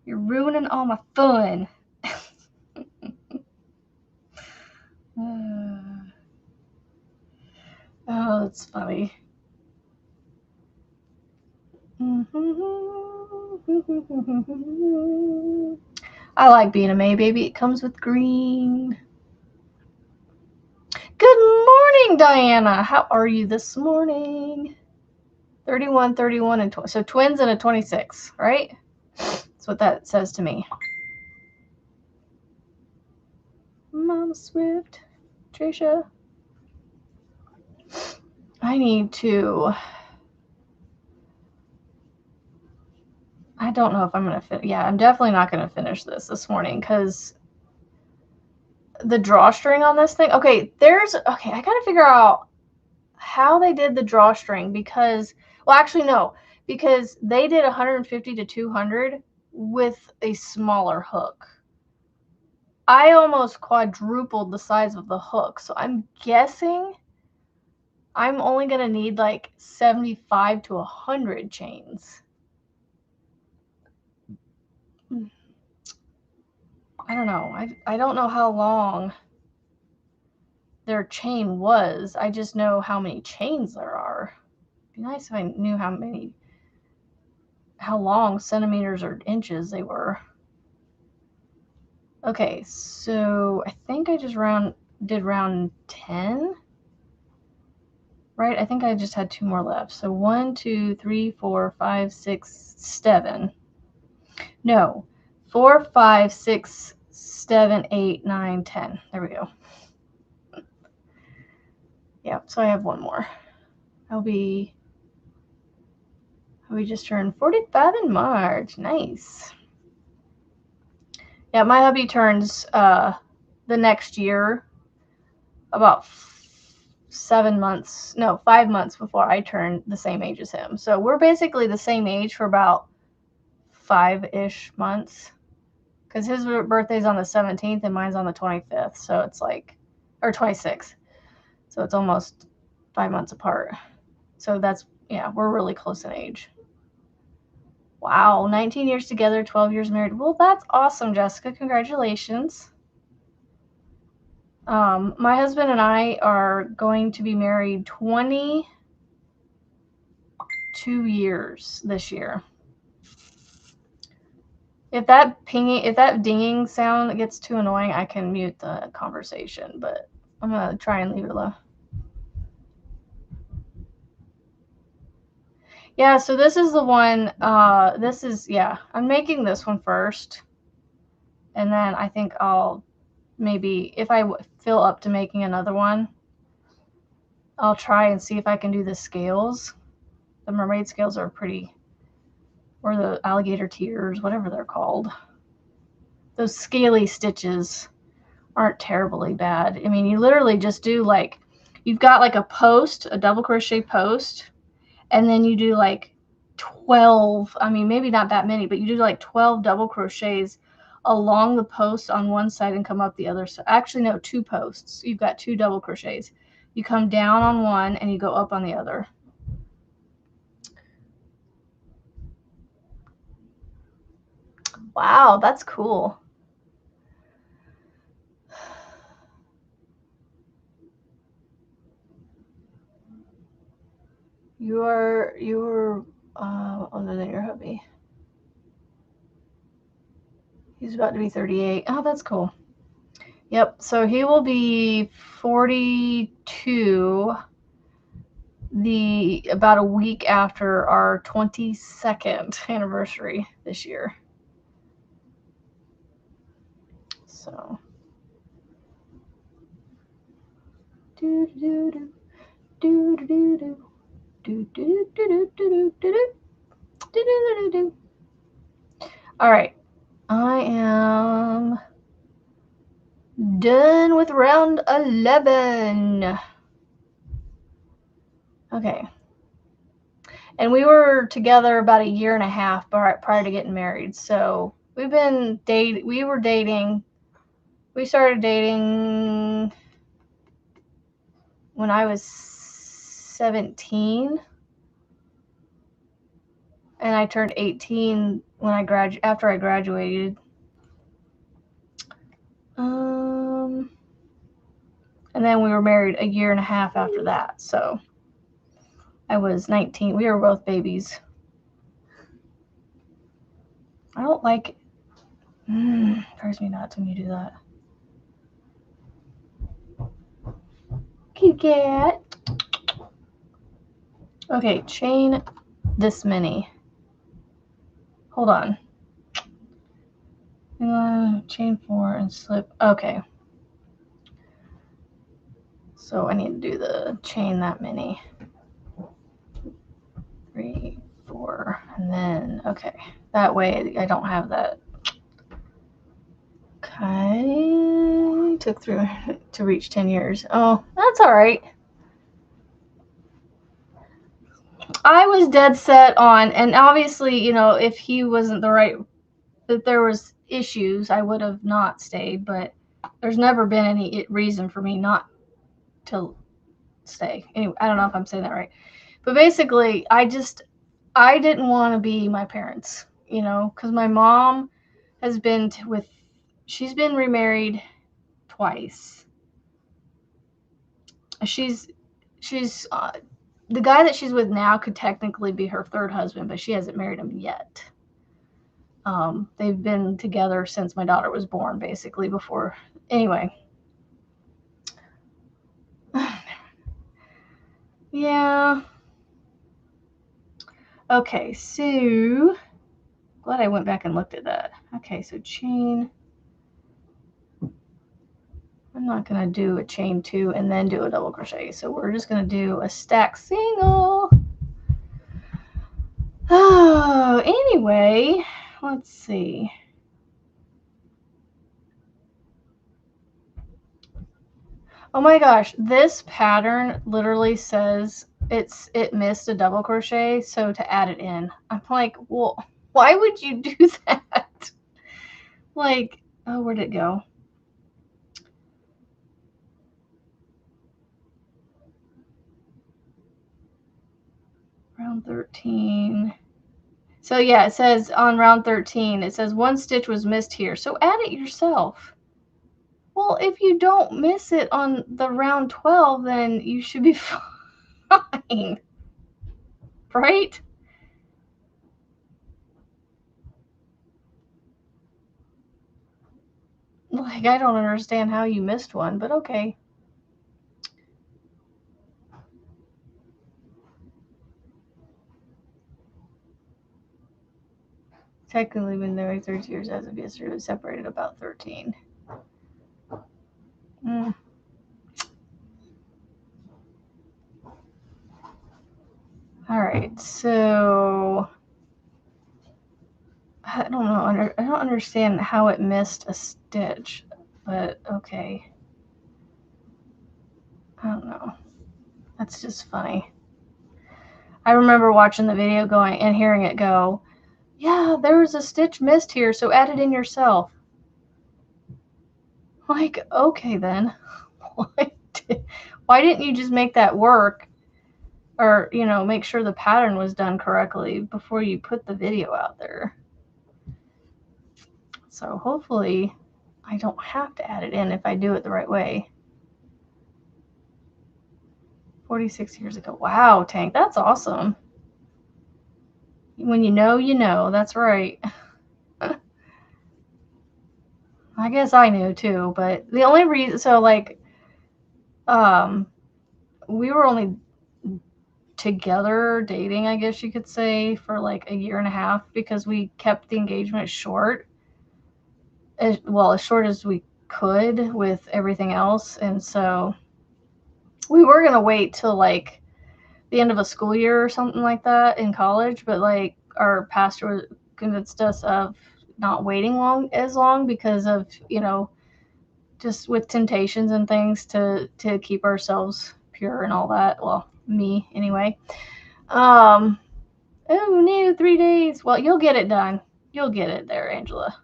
You're ruining all my fun. Oh, that's funny. I like being a May baby. It comes with green. Good morning, Diana. How are you this morning? 31, 31, and 20. So twins and a 26, right? That's what that says to me. Mama Swift, Trisha. I need to. I don't know if I'm going to finish. Yeah, I'm definitely not going to finish this morning because the drawstring on this thing. Okay, I got to figure out how they did the drawstring because, well, actually, no, because they did 150 to 200 with a smaller hook. I almost quadrupled the size of the hook, so I'm guessing I'm only going to need like 75 to 100 chains. I don't know. I don't know how long their chain was. I just know how many chains there are. It'd be nice if I knew how long centimeters or inches they were. Okay, so I think I just did round 10. Right? I think I just had 2 more left. So 1, 2, 3, 4, 5, 6, 7. No. 4, 5, 6, 7, 8, 9, 10. There we go. Yeah, so I have 1 more. We just turned 45 in March. Nice. Yeah, my hubby turns the next year about 5 months before I turn the same age as him. So we're basically the same age for about 5-ish months. Because his birthday's on the 17th and mine's on the 25th. So it's like, or 26th. So it's almost 5 months apart. So we're really close in age. Wow, 19 years together, 12 years married. Well, that's awesome, Jessica. Congratulations. My husband and I are going to be married 22 years this year. If that dinging sound gets too annoying, I can mute the conversation, but I'm going to try and leave it alone. Yeah, so this is the one, I'm making this one first. And then I think I'll maybe, if I feel up to making another one, I'll try and see if I can do the scales. The mermaid scales are pretty, or the alligator tears, whatever they're called. Those scaly stitches aren't terribly bad. I mean, you literally just do like, you've got like a post, a double crochet post, and then you do like 12, I mean, maybe not that many, but you do like 12 double crochets along the post on one side and come up the other side. Actually, no, 2 posts. You've got 2 double crochets. You come down on one and you go up on the other. Wow, that's cool. You're older than your hubby. He's about to be 38. Oh, that's cool. Yep, so he will be 42 about a week after our 22nd anniversary this year. So do do do do do do do do do do do do do do. All right, I am done with round 11. Okay. And we were together about 1.5 years prior to getting married. So we started dating when I was 17. And I turned 18 after I graduated. And then we were married 1.5 years after that. So I was 19. We were both babies. I don't like it. Drives me nuts when you do that. Cute cat. Okay, chain this many. Hold on. Chain 4 and slip. Okay. So I need to do the chain that many. 3, 4, and then, okay. That way I don't have that. Okay. Took through to reach 10 years. Oh, that's all right. I was dead set on, and obviously, you know, if he wasn't the right, if there was issues, I would have not stayed, but there's never been any reason for me not to stay. Anyway, I don't know if I'm saying that right. But basically, I didn't want to be my parents, you know, because my mom has been she's been remarried twice. She's the guy that she's with now could technically be her third husband, but she hasn't married him yet. They've been together since my daughter was born, basically, before. Anyway. Yeah. Okay, so glad I went back and looked at that. Okay, so chain. I'm not going to do a chain 2 and then do a double crochet. So we're just going to do a stack single. Oh, anyway, let's see. Oh my gosh, this pattern literally says it missed a double crochet, so to add it in. I'm like, well, why would you do that? Like, oh, where'd it go? Round 13. So yeah, it says on round 13, it says 1 stitch was missed here. So add it yourself. Well, if you don't miss it on the round 12, then you should be fine. Right? Like, I don't understand how you missed one, but okay. Technically been married 30 years as of yesterday, was separated about 13. All right, so I don't know. I don't understand how it missed a stitch, but okay. I don't know. That's just funny. I remember watching the video going and hearing it go, yeah, there was a stitch missed here, so add it in yourself. Like, okay then. Why didn't you just make that work, or, you know, make sure the pattern was done correctly before you put the video out there? So hopefully I don't have to add it in if I do it the right way. 46 years ago. Wow, Tank, that's awesome. When you know, you know. That's right. I guess I knew too, but the only reason, so like, we were only together dating, I guess you could say, for like a year and a half because we kept the engagement short. As short as we could with everything else. And so we were going to wait till like the end of a school year or something like that in college, but like our pastor convinced us of not waiting as long because of, you know, just with temptations and things to keep ourselves pure and all that. Well, me anyway. Oh no, 3 days. Well, you'll get it done. You'll get it there, Angela.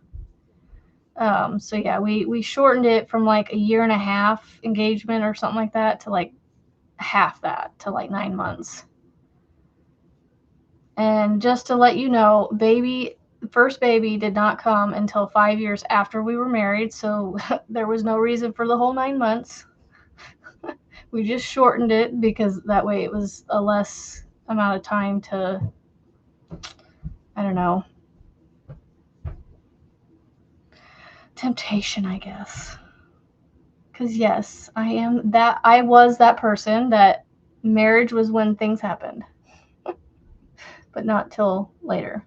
So yeah, we shortened it from like a year and a half engagement or something like that to like half that, to like 9 months. And just to let you know, first baby did not come until 5 years after we were married, so there was no reason for the whole 9 months. We just shortened it because that way it was a less amount of time to, I don't know, temptation, I guess. Because yes, I was that person that marriage was when things happened, but not till later.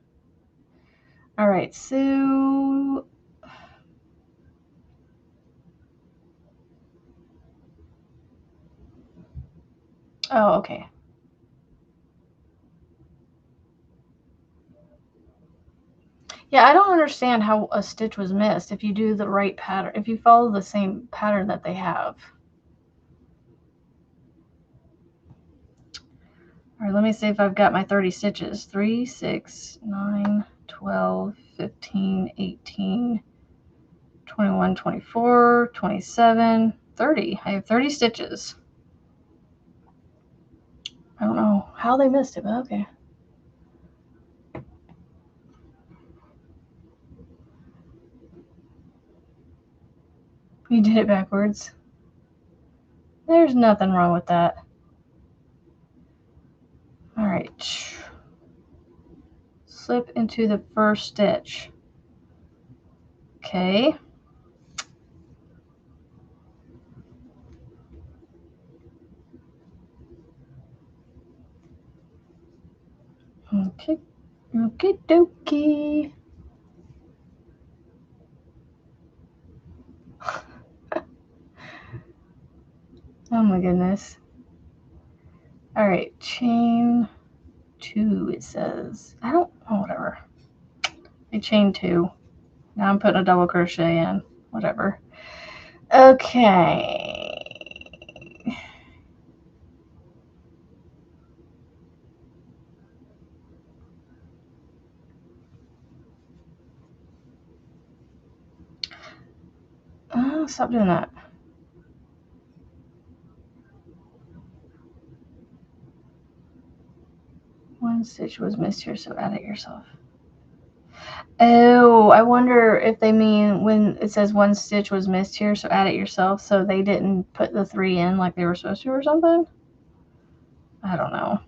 All right, so oh, okay. Yeah, I don't understand how a stitch was missed if you do the right pattern, if you follow the same pattern that they have. All right, let me see if I've got my 30 stitches. 3, 6, 9, 12, 15, 18, 21, 24, 27, 30. I have 30 stitches. I don't know how they missed it, but okay. You did it backwards. There's nothing wrong with that. All right. Slip into the first stitch. Okay. Okay. Okie dokie. Oh my goodness. All right. Chain 2, it says. I don't know, whatever. I chain 2. Now I'm putting a double crochet in. Whatever. Okay. Oh, stop doing that. One stitch was missed here, so add it yourself. Oh, I wonder if they mean when it says one stitch was missed here, so add it yourself, so they didn't put the 3 in like they were supposed to or something? I don't know.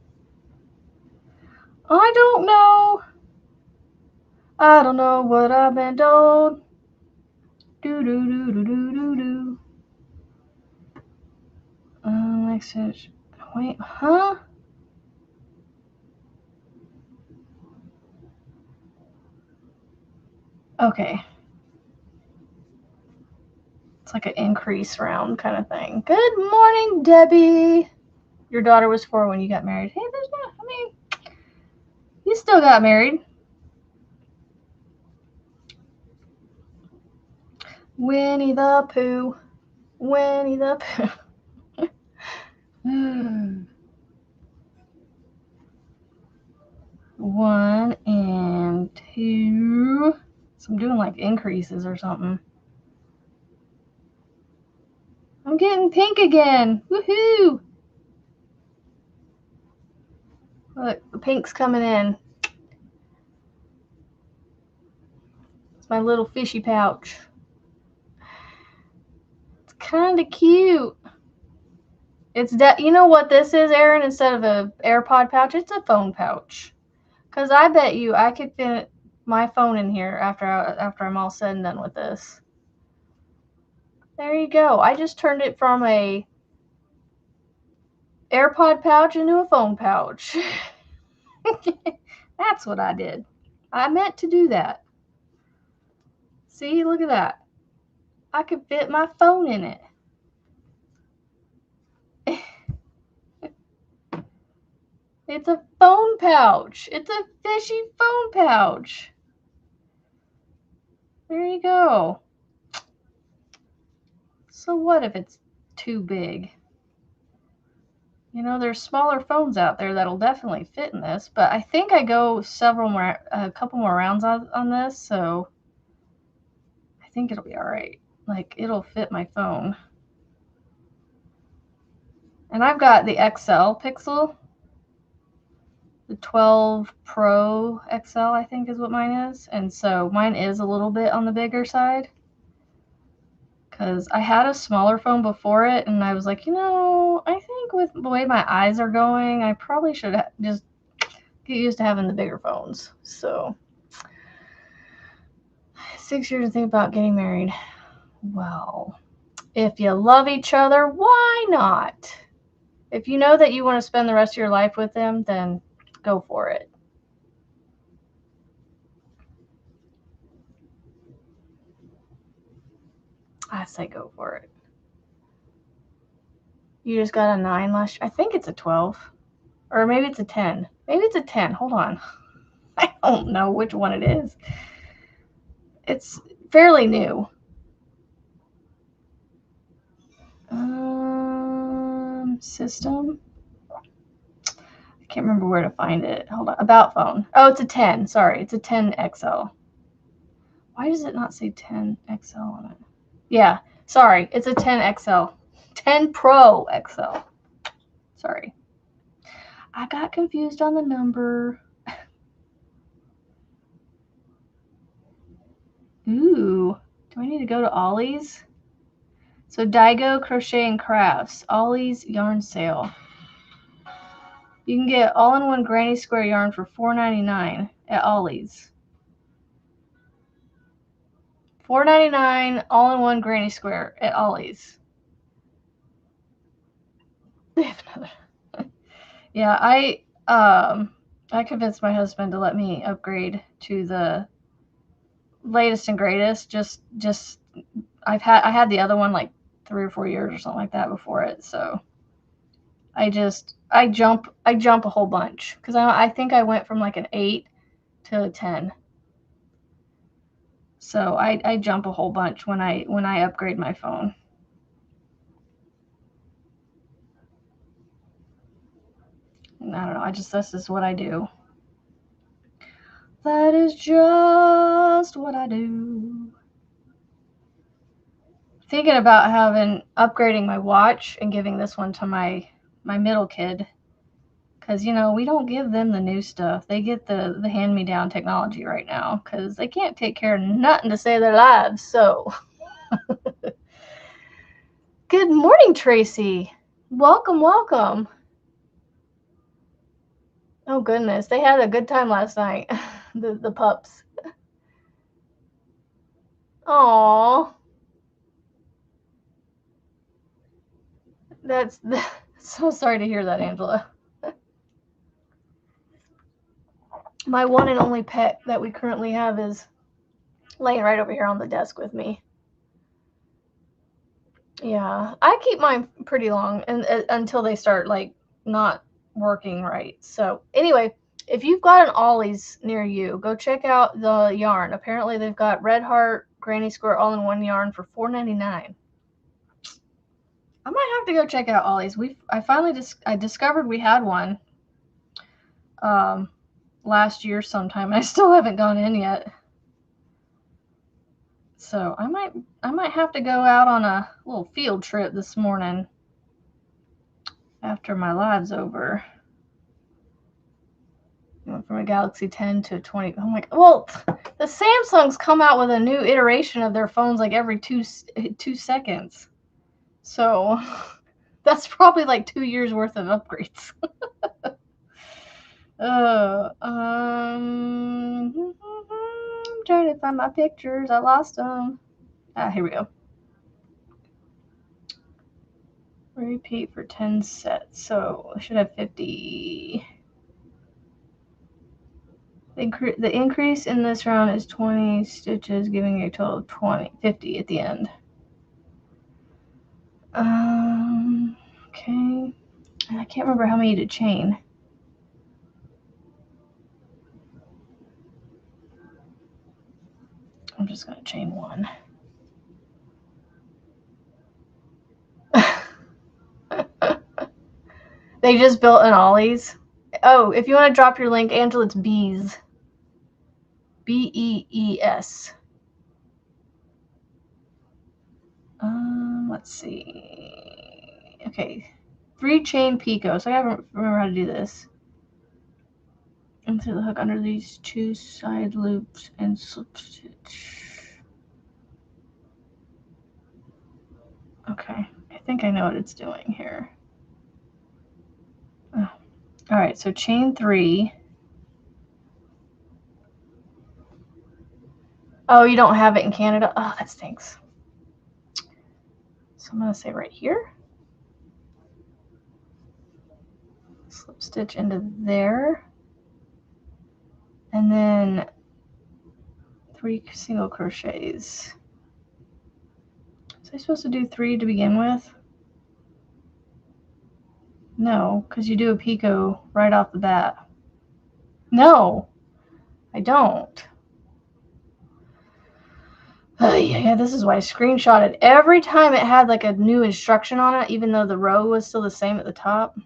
I don't know. I don't know what I've been told. Do do do do do do do. Next stitch. Wait, huh? Okay. It's like an increase round kind of thing. Good morning, Debbie. Your daughter was 4 when you got married. Hey, there's not, I mean, you still got married. Winnie the Pooh. Winnie the Pooh. 1 and 2. So I'm doing like increases or something. I'm getting pink again. Woohoo! Look, the pink's coming in. It's my little fishy pouch. It's kind of cute. It's you know what this is, Erin? Instead of a AirPod pouch, it's a phone pouch. Cause I bet you I could fit my phone in here after I'm all said and done with this. There you go. I just turned it from a AirPod pouch into a phone pouch. That's what I did. I meant to do that. See, look at that. I could fit my phone in it. It's a phone pouch. It's a fishy phone pouch. There you go. So what if it's too big? You know, there's smaller phones out there that'll definitely fit in this, but I think I go a couple more rounds on this, so I think it'll be all right. Like, it'll fit my phone. And I've got the XL Pixel, the 12 Pro XL, I think is what mine is. And so mine is a little bit on the bigger side. Because I had a smaller phone before it, and I was like, you know, I think with the way my eyes are going, I probably should just get used to having the bigger phones. So, 6 years to think about getting married. Well, If you love each other, why not? If you know that you want to spend the rest of your life with them, then go for it. I say go for it. You just got a 9 last year. I think it's a 12. Or maybe it's a 10. Maybe it's a 10. Hold on. I don't know which one it is. It's fairly new. System. I can't remember where to find it. Hold on. About phone. Oh, it's a 10. Sorry. It's a 10 XL. Why does it not say 10 XL on it? Yeah. Sorry. It's a 10 XL. 10 Pro XL. Sorry. I got confused on the number. Ooh. Do I need to go to Ollie's? So Daigo Crochet and Crafts. Ollie's yarn sale. You can get all-in-one granny square yarn for $4.99 at Ollie's. $4.99 all-in-one granny square at Ollie's. They have another. Yeah, I convinced my husband to let me upgrade to the latest and greatest. I had the other one like 3 or 4 years or something like that before it, so I jump a whole bunch because I think I went from like an 8 to a 10. So I jump a whole bunch when I upgrade my phone. And I don't know. This is what I do. That is just what I do. Thinking about upgrading my watch and giving this one to my middle kid. Because, we don't give them the new stuff. They get the hand-me-down technology right now because they can't take care of nothing to save their lives. So, good morning, Tracy. Welcome, welcome. Oh, goodness. They had a good time last night, the pups. Aww. That's so sorry to hear that, Angela. My one and only pet that we currently have is laying right over here on the desk with me. Yeah, I keep mine pretty long and until they start like not working right. So anyway, if you've got an Ollie's near you, go check out the yarn. Apparently they've got Red Heart Granny Square all-in-one yarn for $4.99. I might have to go check out Ollie's. I discovered we had one last year sometime. I still haven't gone in yet. So I might have to go out on a little field trip this morning after my live's over. Went from a Galaxy 10 to 20. I'm like, well, the Samsungs come out with a new iteration of their phones like every 2 seconds. So that's probably like 2 years worth of upgrades. I'm trying to find my pictures. I lost them. Here we go. Repeat for 10 sets. So I should have 50. The increase in this round is 20 stitches, giving you a total of 50 at the end. Okay. I can't remember how many to chain. I'm just going to chain one. They just built an Ollie's. Oh, if you want to drop your link, Angela, it's Bees. Bees. Let's see. Okay. 3 chain picot. So I gotta remember how to do this. Insert the hook under these 2 side loops and slip stitch. Okay. I think I know what it's doing here. Oh. All right. So chain 3. Oh, you don't have it in Canada? Oh, that stinks. So I'm going to say right here. Slip stitch into there. And then 3 single crochets. Was I supposed to do 3 to begin with? No, because you do a picot right off the bat. No, I don't. Yeah, this is why I screenshotted. Every time it had like a new instruction on it, even though the row was still the same at the top.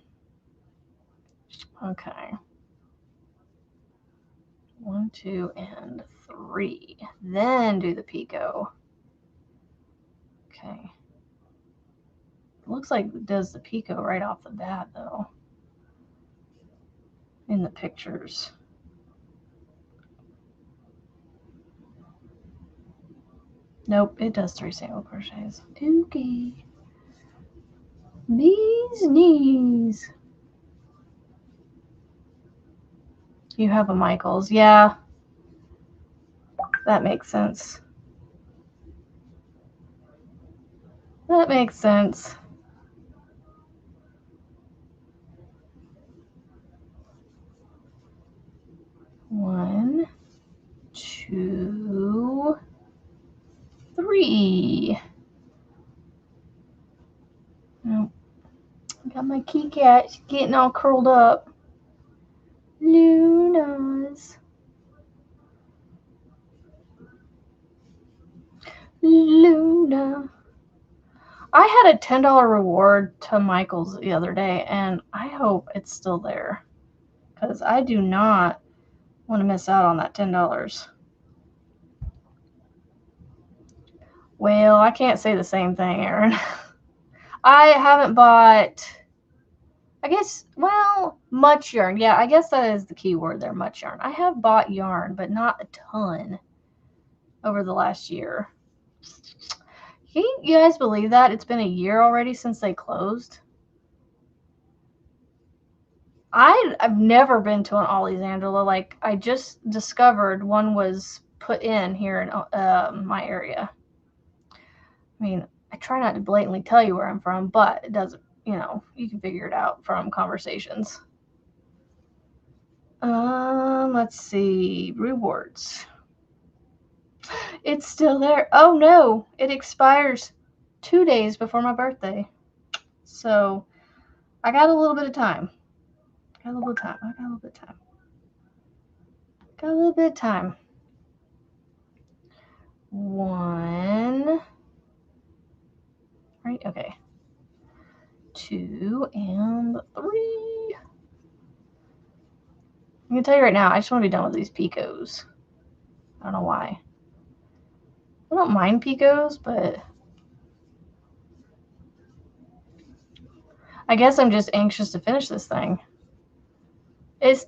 Okay. 1, 2, and 3. Then do the picot. Okay. Looks like it does the picot right off the bat, though, in the pictures. Nope, it does 3 single crochets. Okay. Bee's knees. You have a Michaels. Yeah. That makes sense. That makes sense. One, 2, 3. Oh, I got my key cat getting all curled up. Luna's. Luna. I had a $10 reward to Michael's the other day, and I hope it's still there, because I do not want to miss out on that $10. Well, I can't say the same thing, Erin. I haven't bought, I guess, well, much yarn. Yeah, I guess that is the key word there, much yarn. I have bought yarn, but not a ton over the last year. Can you guys believe that? It's been a year already since they closed. I've never been to an Ollie's, Angela. Like, I just discovered one was put in here in my area. I mean, I try not to blatantly tell you where I'm from, but it doesn't, you know, you can figure it out from conversations. Let's see. Rewards. It's still there. Oh no, it expires 2 days before my birthday. So I got a little bit of time. I got a little bit of time. 1. Right, okay. 2 and 3. I'm gonna tell you right now, I just want to be done with these picots. I don't know why. I don't mind picots, but I guess I'm just anxious to finish this thing. It's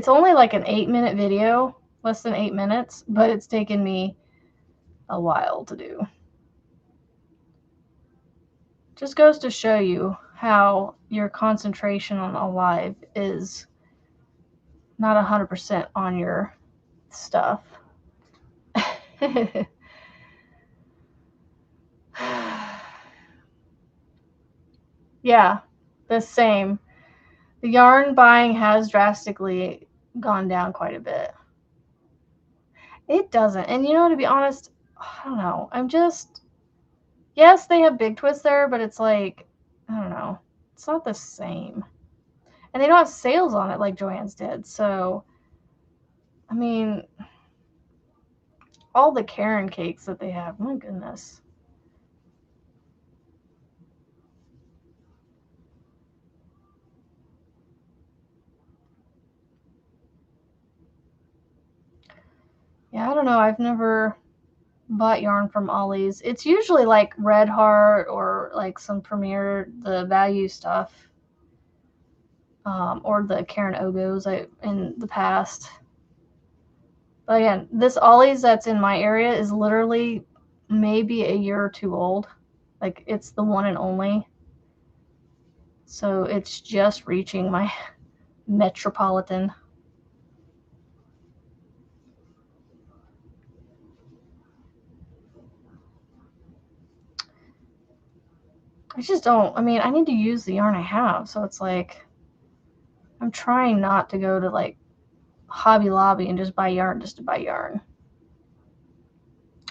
only like an 8-minute video, less than 8 minutes, but it's taken me a while to do. Just goes to show you how your concentration on a live is not 100% on your stuff. Yeah, the same. The yarn buying has drastically gone down quite a bit. It doesn't. And you know, to be honest, I don't know. Yes, they have big twists there, but it's like, I don't know. It's not the same. And they don't have sales on it like Joann's did. So, I mean, all the Karen cakes that they have, my goodness. Yeah, I don't know. I've never bought yarn from Ollie's. It's usually like Red Heart or like some Premier, the value stuff. Or the Karen Ogos in the past. But again, this Ollie's that's in my area is literally maybe a year or 2 old. Like, it's the one and only. So it's just reaching my metropolitan. I just don't, I mean, I need to use the yarn I have, so it's like, I'm trying not to go to like Hobby Lobby and just buy yarn just to buy yarn.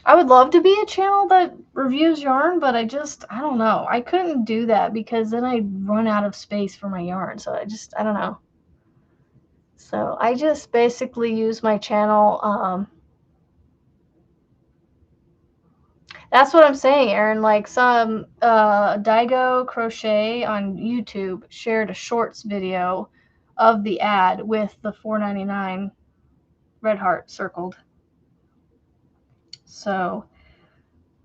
I would love to be a channel that reviews yarn, but I don't know. I couldn't do that because then I'd run out of space for my yarn. So I don't know. So I just basically use my channel. That's what I'm saying, Erin. Like some Daigo Crochet on YouTube shared a shorts video of the ad with the $4.99 red heart circled. So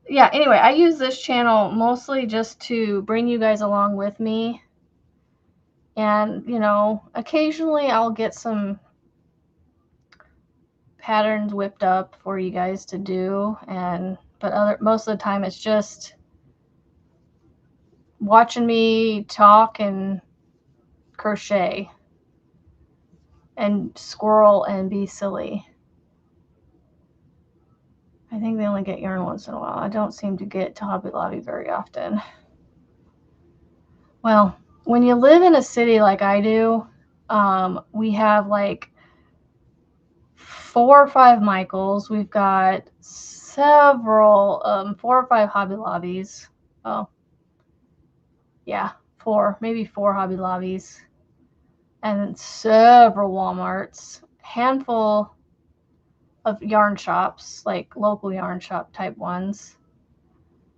yeah, anyway, I use this channel mostly just to bring you guys along with me. And, you know, occasionally I'll get some patterns whipped up for you guys to do, but most of the time it's just watching me talk and crochet and squirrel and be silly. I think they only get yarn once in a while. I don't seem to get to Hobby Lobby very often. Well, when you live in a city like I do, we have like 4 or 5 Michaels. We've got several, 4 or 5 Hobby Lobbies. Oh, yeah, 4, maybe 4 Hobby Lobbies. And then several Walmarts. Handful of yarn shops, like local yarn shop type ones.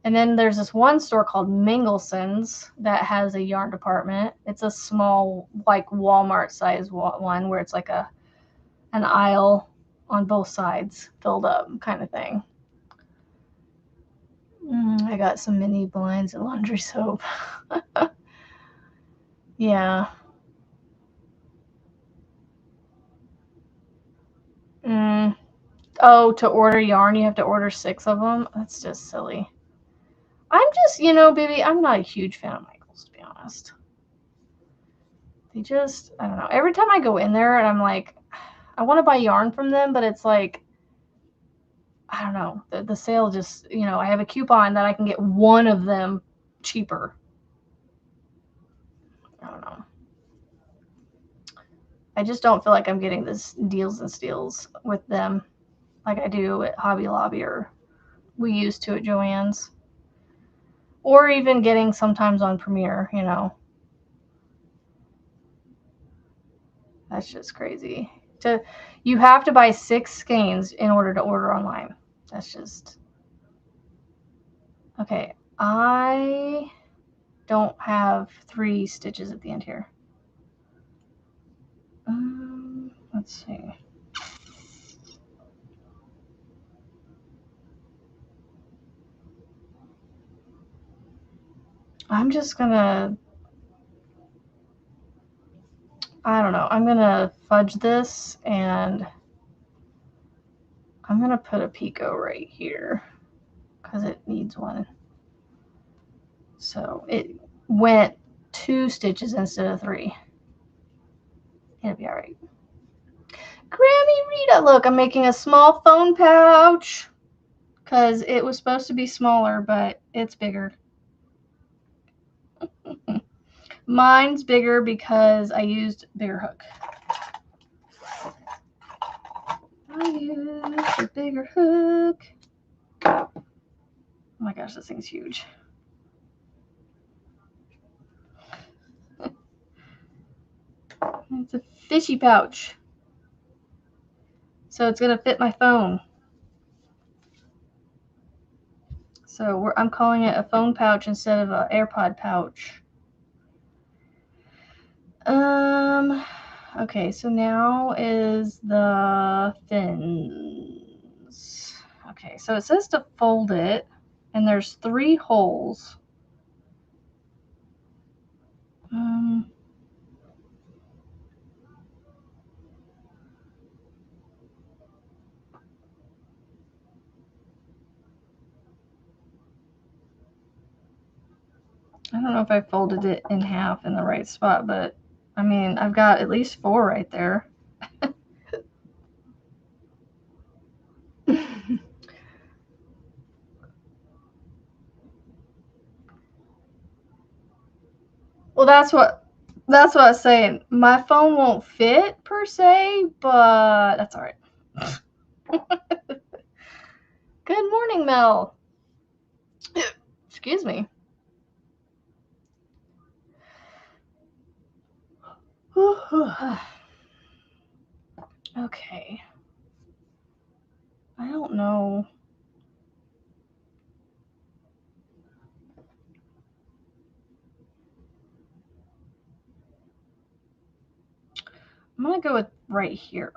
And then there's this one store called Mingelson's that has a yarn department. It's a small, like Walmart size one where it's like an aisle on both sides filled up kind of thing. I got some mini blinds and laundry soap. Yeah. Oh, to order yarn, you have to order 6 of them? That's just silly. I'm just, you know, baby, I'm not a huge fan of Michaels, to be honest. They just, I don't know. Every time I go in there and I'm like, I want to buy yarn from them, but it's like, I don't know. The sale just, you know, I have a coupon that I can get one of them cheaper. I don't know. I just don't feel like I'm getting this deals and steals with them like I do at Hobby Lobby or we used to at Joann's. Or even getting sometimes on Premiere, you know. That's just crazy. You have to buy 6 skeins in order to order online. That's just... Okay, I don't have 3 stitches at the end here. Let's see. I'm just gonna... I don't know. I'm gonna fudge this and I'm gonna put a picot right here because it needs one. So it went 2 stitches instead of 3. It'll be all right. Grammy Rita, look, I'm making a small phone pouch because it was supposed to be smaller, but it's bigger. Mine's bigger because I used bigger hook. I used a bigger hook. Oh my gosh, this thing's huge. It's a fishy pouch. So it's going to fit my phone. So I'm calling it a phone pouch instead of an AirPod pouch. Okay, so now is the fins. Okay, so it says to fold it, and there's 3 holes. I don't know if I folded it in half in the right spot, but I mean, I've got at least 4 right there. Well, that's what I was saying. My phone won't fit per se, but that's all right. Good morning, Mel. Excuse me. Okay. I don't know. I'm going to go with right here.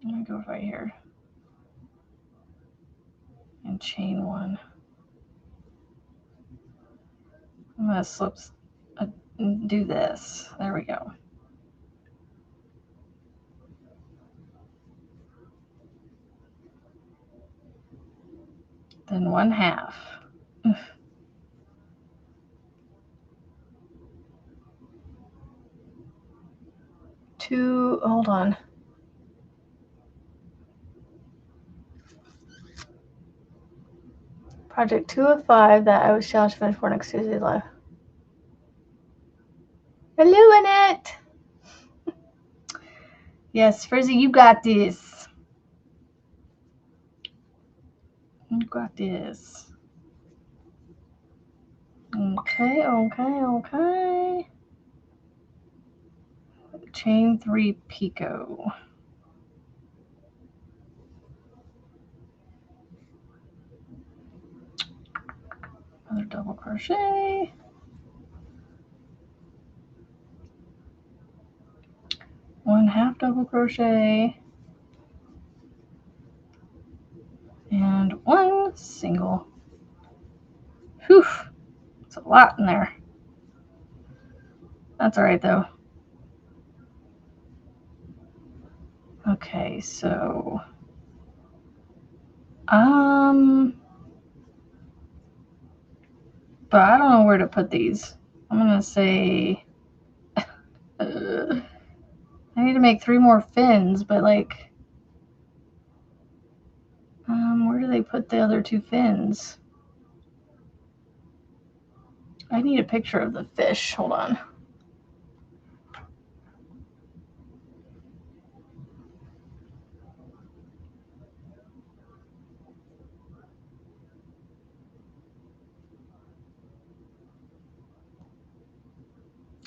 I'm going to go with right here. And chain one. I'm going to do this. There we go. Then 1/2. Hold on. Project 2 of 5 that I was challenged to finish for next Tuesday live. Hello, Annette. Yes, Frizzy, you got this. You got this. Okay. Chain 3 picot. Another double crochet. 1/2 double crochet. And 1 single. Whew. It's a lot in there. That's all right though. Okay, so but I don't know where to put these. I'm gonna say I need to make 3 more fins, but like where do they put the other 2 fins? I need a picture of the fish. Hold on.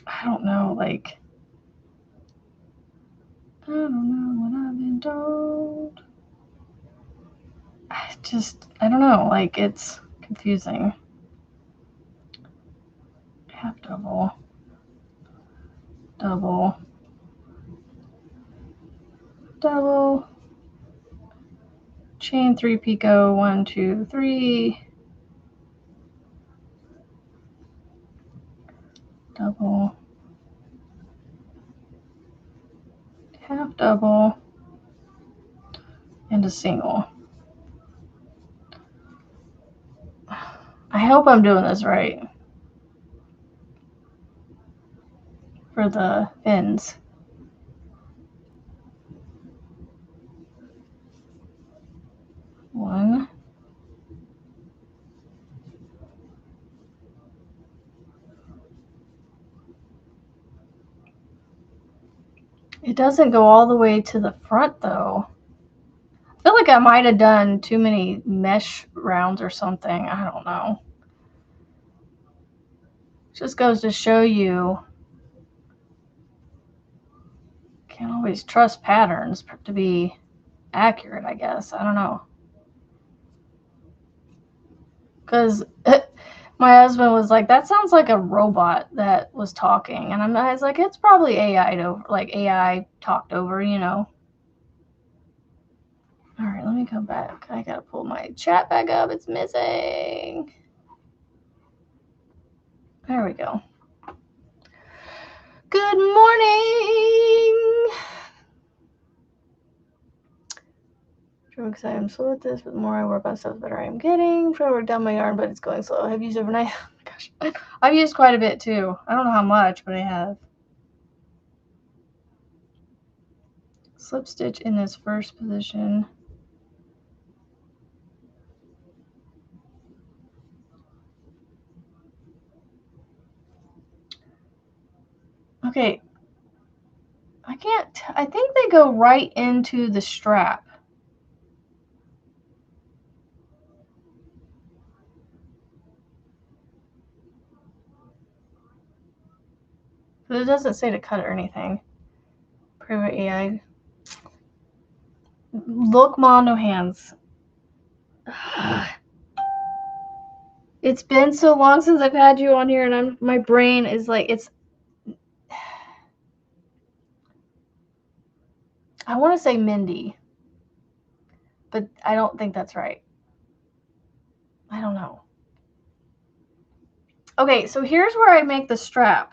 I don't know, like I don't know what I've been told. I don't know, like it's confusing. 1/2 double, double, double, chain 3 picot, 1, 2, 3, double, 1/2 double, and a single. I hope I'm doing this right for the fins. One, it doesn't go all the way to the front though. I feel like I might have done too many mesh rounds or something. I don't know. Just goes to show you can't always trust patterns to be accurate, I guess. I don't know. Because my husband was like, that sounds like a robot that was talking. And I was like, it's probably AI talked over, you know. All right, let me come back. I got to pull my chat back up. It's missing. There we go. Good morning. Because I am slow at this, but the more I work on stuff, the better I am getting. Trying to work down my yarn, but it's going slow. I've used overnight. Gosh, I've used quite a bit too. I don't know how much, but I have. Slip stitch in this first position. Okay. I can't, I think they go right into the strap. But it doesn't say to cut or anything. Fri-Yay. Look, Ma, no hands. It's been so long since I've had you on here, and my brain is like, I want to say Mindy, but I don't think that's right. I don't know. Okay, so here's where I make the strap.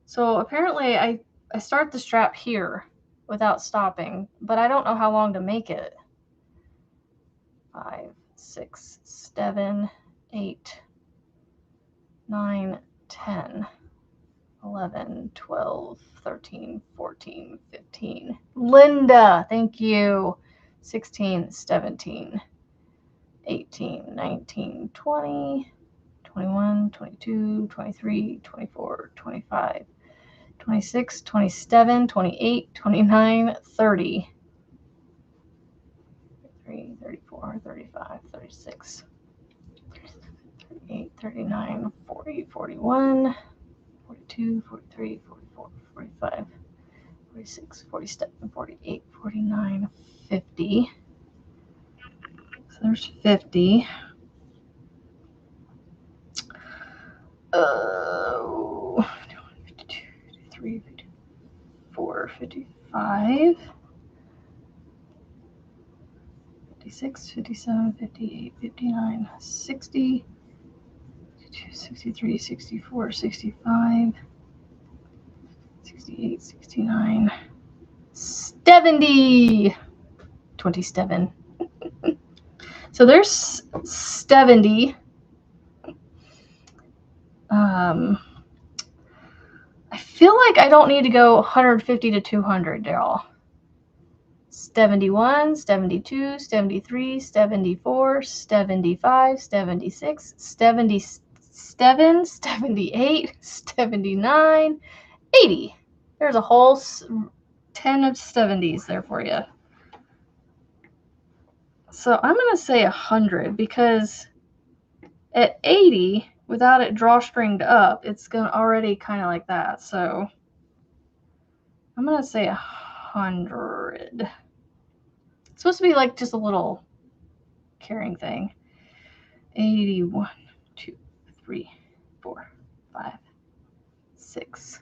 So apparently I start the strap here without stopping, but I don't know how long to make it. 5, 6, 7, 8, 9, 10, 11, 12, 13, 14, 15. Linda, thank you. 16, 17, 18, 19, 20, 21, 22, 23, 24, 25, 26, 27, 28, 29, 30. 33, 34, 35, 36, 38, 39, 40, 41, 42, 43, 44, 45, 46, 47, 48, 49, 50. So there's 50. 52, 53, 54, 55, 56, 57, 58, 59, 60, 62, 63, 64, 65, 68, 69, 70. 27. So there's 70. I feel like I don't need to go 150 to 200, y'all. 71, 72, 73, 74, 75, 76, 77, 78, 79, 80. There's a whole 10 of 70s there for you. So I'm going to say 100 because at 80, without it drawstringed up, it's going to already kind of like that. So I'm going to say 100. It's supposed to be like just a little carrying thing. 81, 2, 3, 4, 5, 6,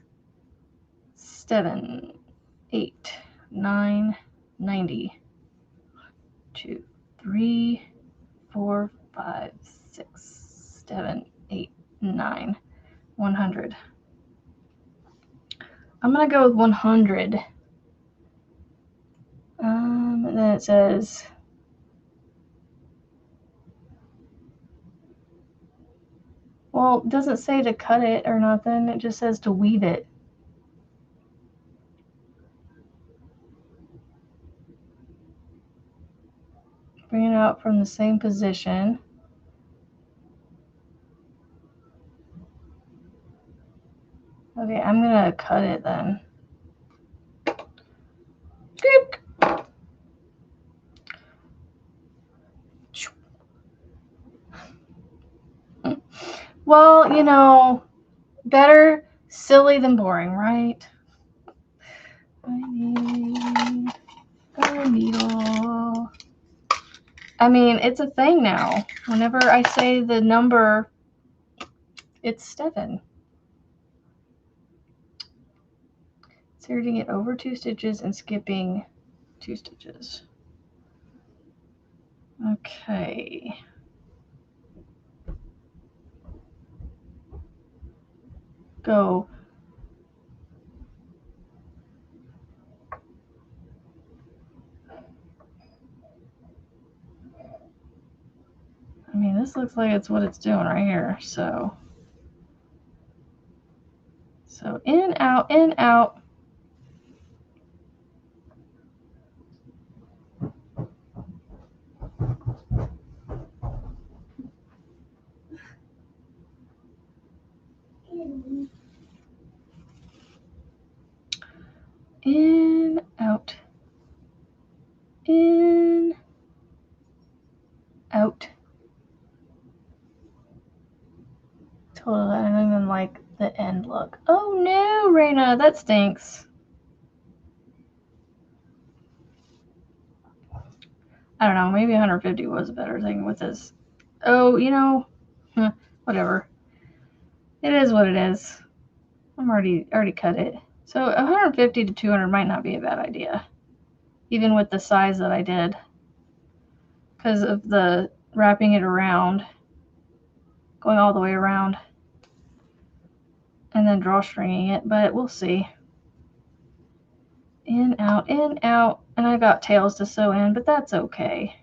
7, 8, 9, 90. 2, 3, 4, 5, 6, 7, 8, 9, 100. I'm going to go with 100. And then it says, well, it doesn't say to cut it or nothing. It just says to weave it. Bring it out from the same position. Okay, I'm going to cut it then. Well, you know, better silly than boring, right? I need a needle. I mean, it's a thing now. Whenever I say the number, it's 7. Inserting it over 2 stitches and skipping 2 stitches. Okay. Go. I mean, this looks like it's what it's doing right here. So in, out, in, out. in, out, in, out. Totally, I don't even like the end look. Oh no, Raina, that stinks. I don't know, maybe 150 was a better thing with this. Oh, you know, whatever. It is what it is. I'm already cut it. So 150 to 200 might not be a bad idea, even with the size that I did, because of the wrapping it around, going all the way around, and then drawstringing it, but we'll see. In, out, and I got tails to sew in, but that's okay.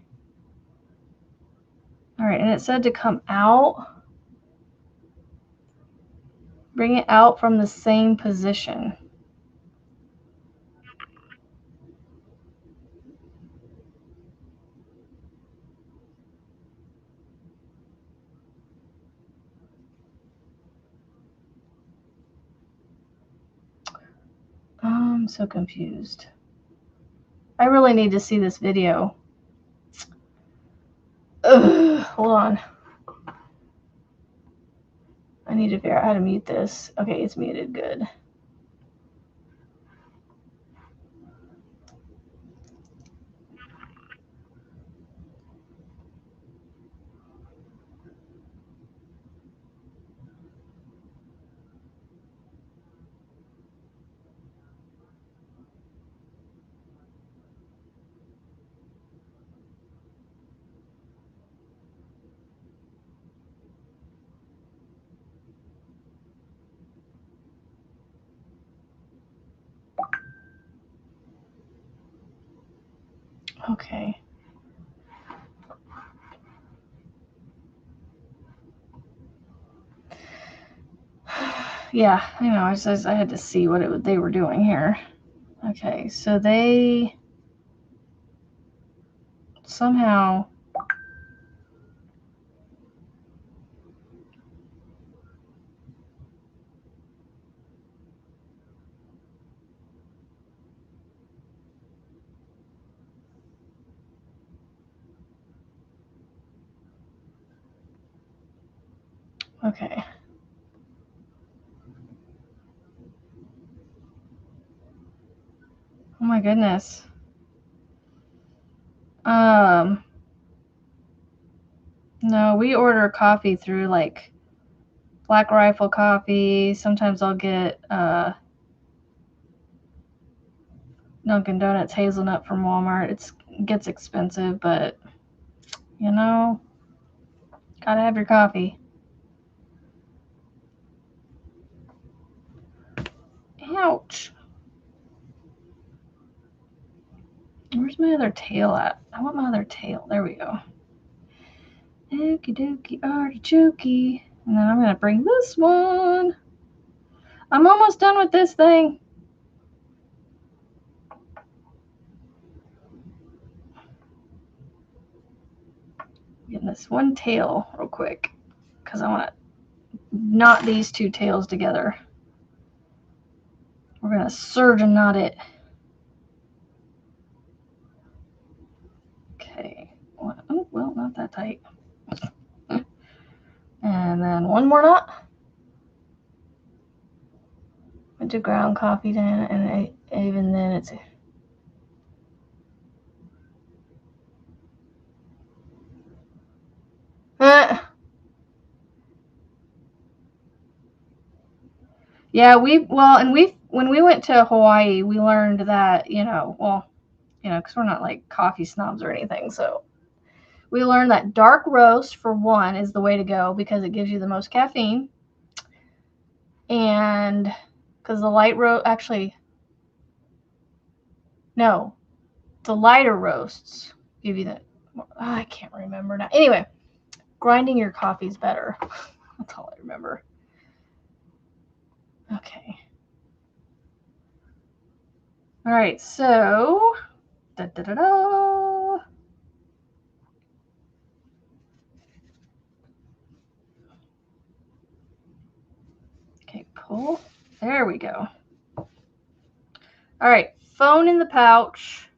All right, and it said to come out. Bring it out from the same position. I'm so confused. I really need to see this video. Ugh, hold on. I need to figure out how to mute this. Okay, it's muted. Good. Okay. Yeah, I know. I had to see what they were doing here. Okay, so they somehow. Okay. Oh my goodness. No, we order coffee through like Black Rifle Coffee. Sometimes I'll get Dunkin' Donuts hazelnut from Walmart. It gets expensive, but you know, gotta have your coffee. Ouch. Where's my other tail at? I want my other tail. There we go. Okie dokie artichokey. And then I'm going to bring this one. I'm almost done with this thing. Getting this one tail real quick because I want to knot these two tails together. We're going to serge and knot it. Okay. Oh, well, not that tight. And then one more knot. Went to ground coffee then, and even then it's... Yeah, when we went to Hawaii, we learned that, because we're not like coffee snobs or anything. So we learned that dark roast, for one, is the way to go because it gives you the most caffeine. And because the light roast, actually, no, the lighter roasts give you the, I can't remember now. Anyway, grinding your coffee is better. That's all I remember. Okay. All right, so, da-da-da-da. Okay, pull. There we go. All right, phone in the pouch.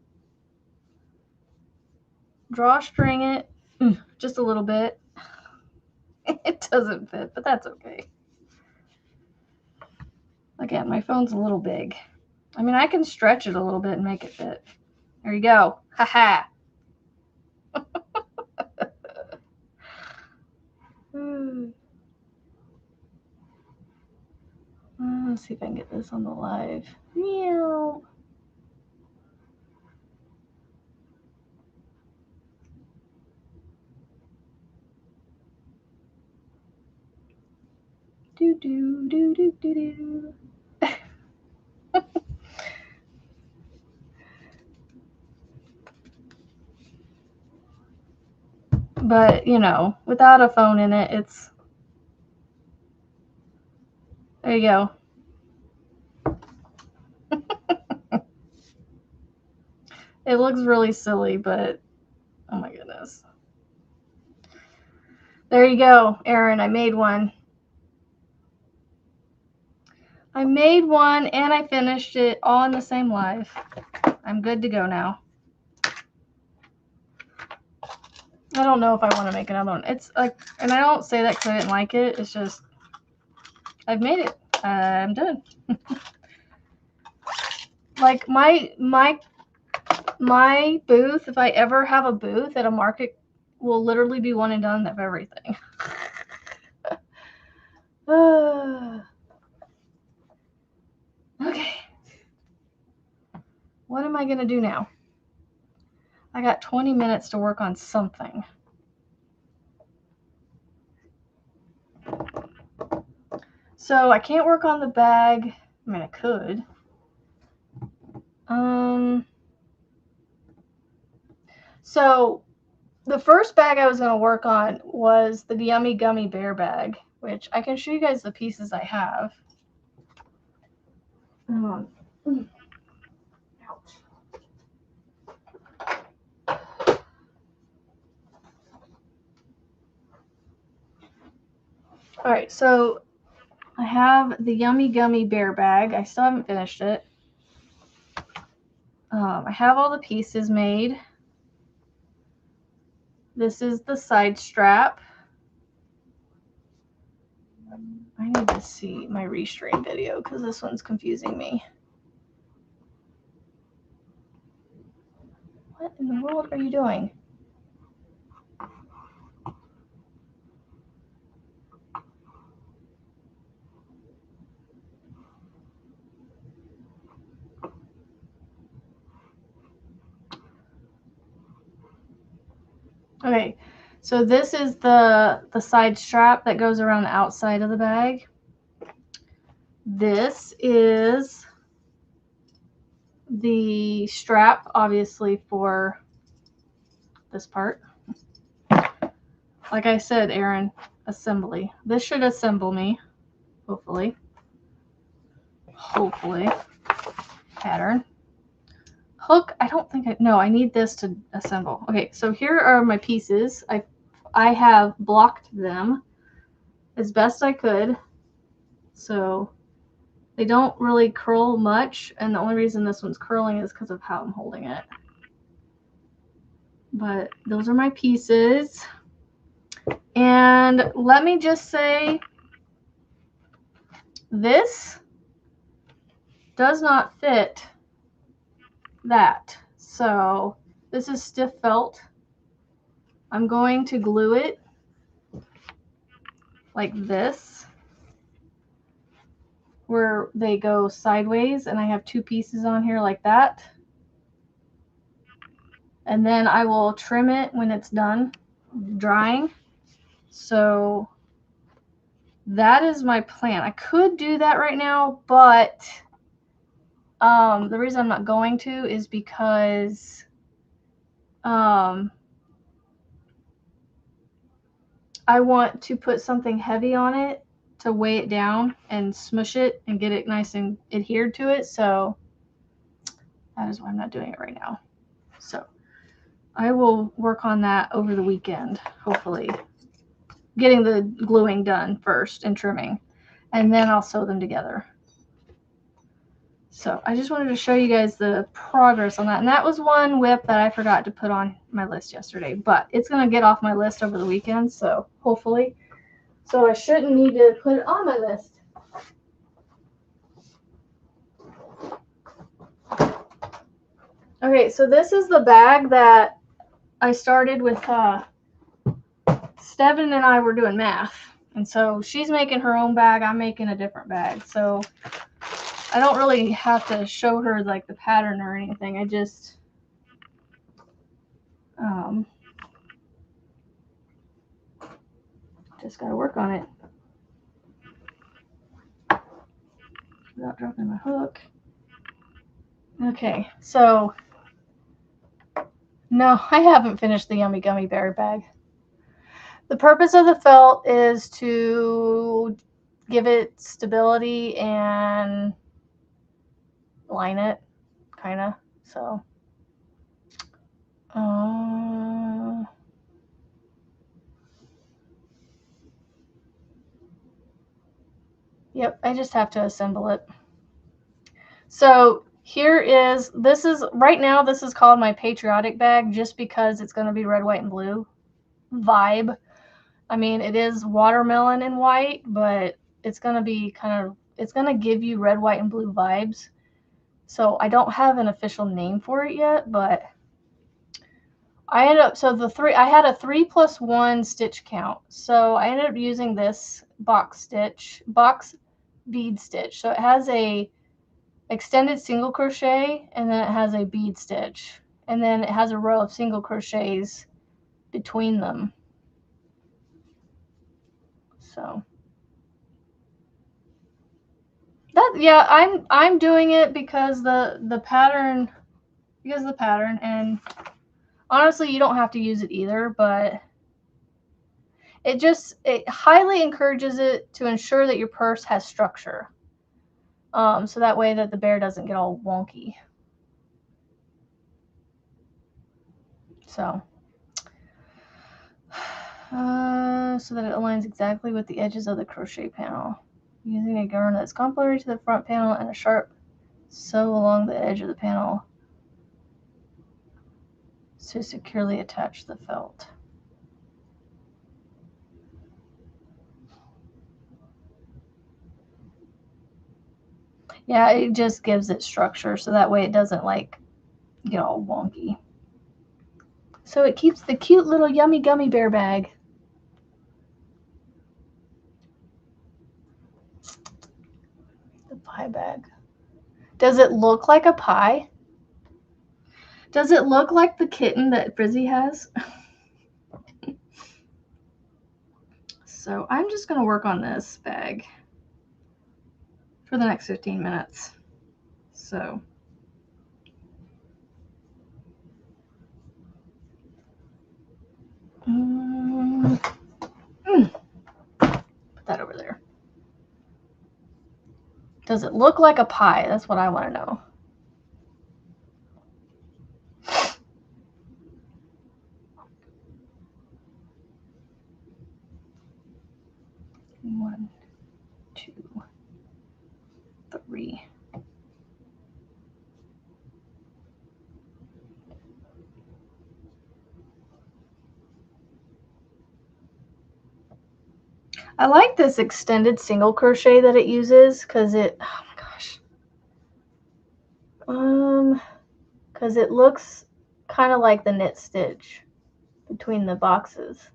Drawstring it just a little bit. It doesn't fit, but that's okay. Again, my phone's a little big. I mean, I can stretch it a little bit and make it fit. There you go. Ha-ha. Let's see if I can get this on the live. Meow. Do do do do do do. But, you know, without a phone in it, it's... There you go. It looks really silly, but... Oh my goodness. There you go, Erin. I made one. I made one and I finished it all in the same live. I'm good to go now. I don't know if I want to make another one. It's like, and I don't say that because I didn't like it. It's just, I've made it. I'm done. Like my booth, if I ever have a booth at a market, will literally be one and done of everything. Okay. What am I going to do now? I got 20 minutes to work on something. So I can't work on the bag. I mean, I could. So the first bag I was going to work on was the Yummy Gummy Bear bag, which I can show you guys the pieces I have. Ouch. All right, so I have the Yummy Gummy Bear bag. I still haven't finished it. I have all the pieces made. This is the side strap. I need to see my restring video because this one's confusing me. What in the world are you doing? Okay, so this is the side strap that goes around the outside of the bag. This is the strap, obviously, for this part. Like I said, Erin, assembly. This should assemble me, hopefully. Hopefully. Pattern. Hook, I don't think no, I need this to assemble. Okay, so here are my pieces. I have blocked them as best I could. So they don't really curl much, and the only reason this one's curling is because of how I'm holding it. But those are my pieces. And let me just say, this does not fit that. So this is stiff felt. I'm going to glue it like this, where they go sideways, and I have two pieces on here like that. And then I will trim it when it's done drying. So that is my plan. I could do that right now, but the reason I'm not going to is because I want to put something heavy on it to weigh it down and smush it and get it nice and adhered to it. So that is why I'm not doing it right now. So I will work on that over the weekend, hopefully. Getting the gluing done first and trimming, and then I'll sew them together. So I just wanted to show you guys the progress on that. And that was one whip that I forgot to put on my list yesterday, but it's going to get off my list over the weekend, so hopefully. So I shouldn't need to put it on my list. Okay, so this is the bag that I started with. Steven and I were doing math, and so she's making her own bag, I'm making a different bag. So I don't really have to show her like the pattern or anything. I just gotta work on it without dropping my hook. Okay, so no, I haven't finished the Yummy Gummy Bear bag. The purpose of the felt is to give it stability and line it, kind of. So, yep, I just have to assemble it. So here is, right now this is called my patriotic bag just because it's going to be red, white, and blue vibe. I mean, it is watermelon and white, but it's going to be it's going to give you red, white, and blue vibes. So I don't have an official name for it yet, but I ended up, I had a 3+1 stitch count. So I ended up using this box bead stitch. So it has a extended single crochet, and then it has a bead stitch, and then it has a row of single crochets between them. So that, yeah, I'm doing it because the pattern, and honestly you don't have to use it either, but it highly encourages it to ensure that your purse has structure, so that way that the bear doesn't get all wonky. So so that it aligns exactly with the edges of the crochet panel, using a yarn that's complementary to the front panel and a sharp sew along the edge of the panel to securely attach the felt. Yeah, it just gives it structure so that way it doesn't like get all wonky. So it keeps the cute little Yummy Gummy Bear bag. The pie bag. Does it look like a pie? Does it look like the kitten that Frizzy has? So I'm just going to work on this bag for the next 15 minutes. So put that over there. Does it look like a pie? That's what I want to know. One, two, three. I like this extended single crochet that it uses because it, oh my gosh, because it looks kind of like the knit stitch between the boxes,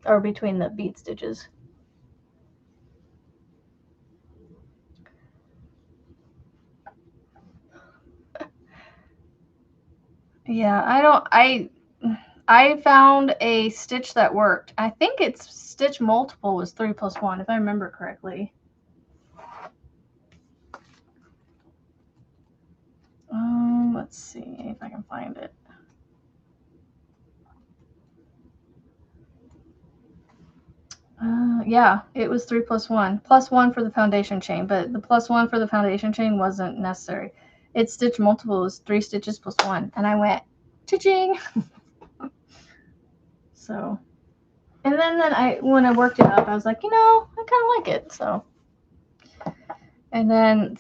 or between the bead stitches. Yeah, I found a stitch that worked. I think it's stitch multiple was 3+1 if I remember correctly. Let's see if I can find it. Yeah, it was 3+1. +1 for the foundation chain, but the +1 for the foundation chain wasn't necessary. Its stitch multiple was 3 stitches plus 1, and I went, cha-ching! So, and then when I worked it up, I was like, I kind of like it. So, and then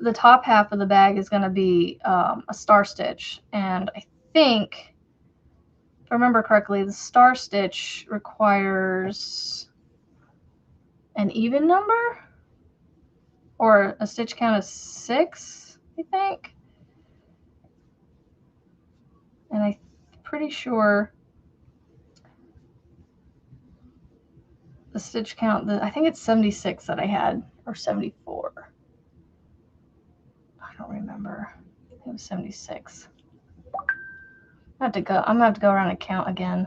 the top half of the bag is going to be a star stitch, and I think, if I remember correctly, the star stitch requires an even number or a stitch count of 6, I think. And I'm pretty sure the stitch count, I think it's 76 that I had, or 74. I don't remember. It was 76. I'm gonna have to go around and count again.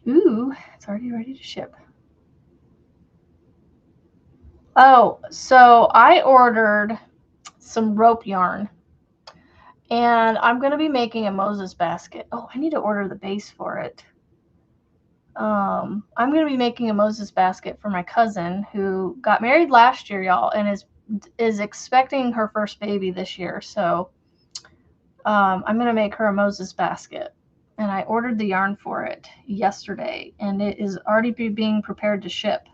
Ooh, it's already ready to ship. Oh, so I ordered some rope yarn, and I'm going to be making a Moses basket. Oh, I need to order the base for it. I'm going to be making a Moses basket for my cousin who got married last year, y'all, and is expecting her first baby this year. So I'm going to make her a Moses basket, and I ordered the yarn for it yesterday, and it is already being prepared to ship.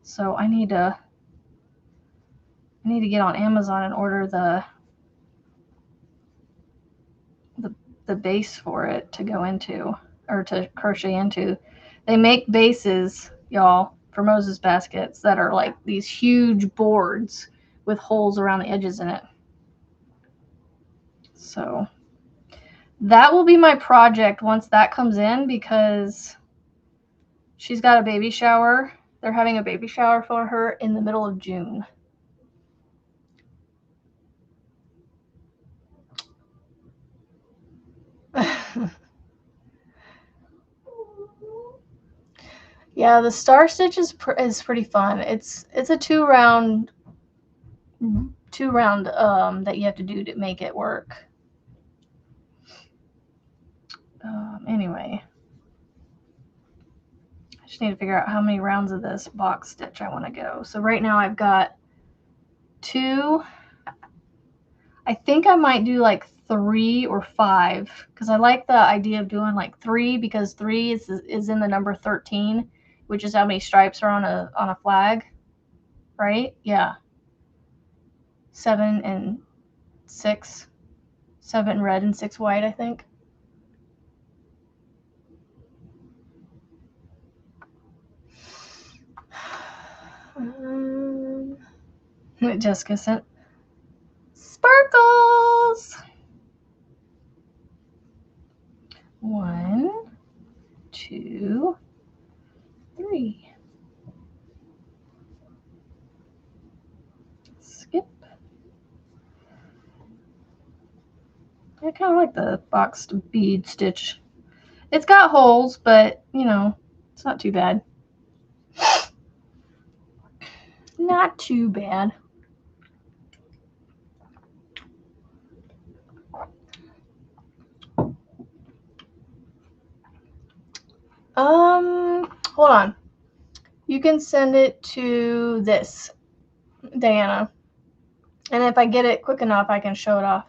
So I need to get on Amazon and order the base for it to go into, or to crochet into. They make bases, y'all, for Moses baskets that are like these huge boards with holes around the edges in it. So that will be my project once that comes in, because she's got a baby shower. They're having a baby shower for her in the middle of June. Yeah, the star stitch is pretty fun. It's a two round that you have to do to make it work. Anyway, I just need to figure out how many rounds of this box stitch I want to go. So right now I've got 2. I think I might do like 3 or 5, because I like the idea of doing like 3, because 3 is in the number 13, which is how many stripes are on a flag, right? Yeah. 7 and 6. 7 red and 6 white, I think. Jessica sent sparkles. 1, 2, 3. Skip. I kind of like the boxed bead stitch. It's got holes, but you know, it's not too bad. Not too bad. Hold on. You can send it to this, Diana. And if I get it quick enough, I can show it off.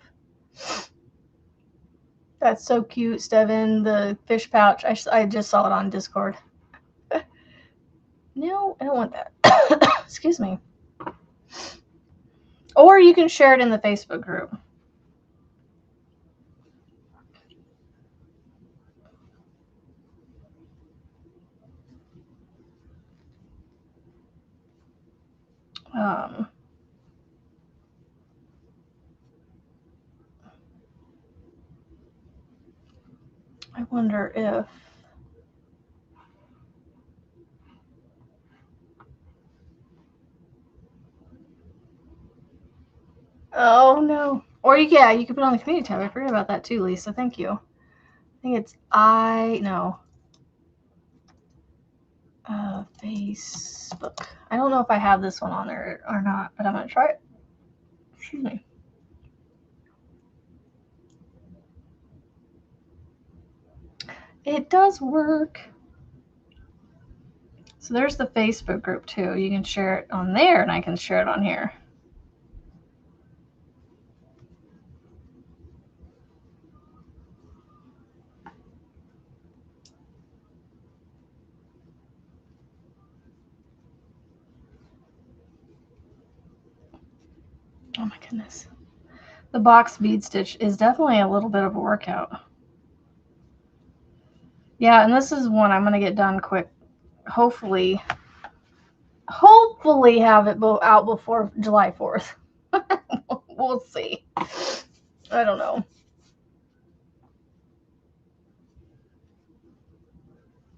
That's so cute, Steven. The fish pouch. I just saw it on Discord. No, I don't want that. Excuse me. Or you can share it in the Facebook group. I wonder if... Oh, no. Or, yeah, you can put it on the community tab. I forgot about that too, Lisa. Thank you. I think it's Facebook. I don't know if I have this one on there or not, but I'm going to try it. Excuse me. It does work. So there's the Facebook group too. You can share it on there, and I can share it on here. Oh my goodness. The box bead stitch is definitely a little bit of a workout. Yeah, and this is one I'm going to get done quick. Hopefully have it out before July 4th. We'll see. I don't know.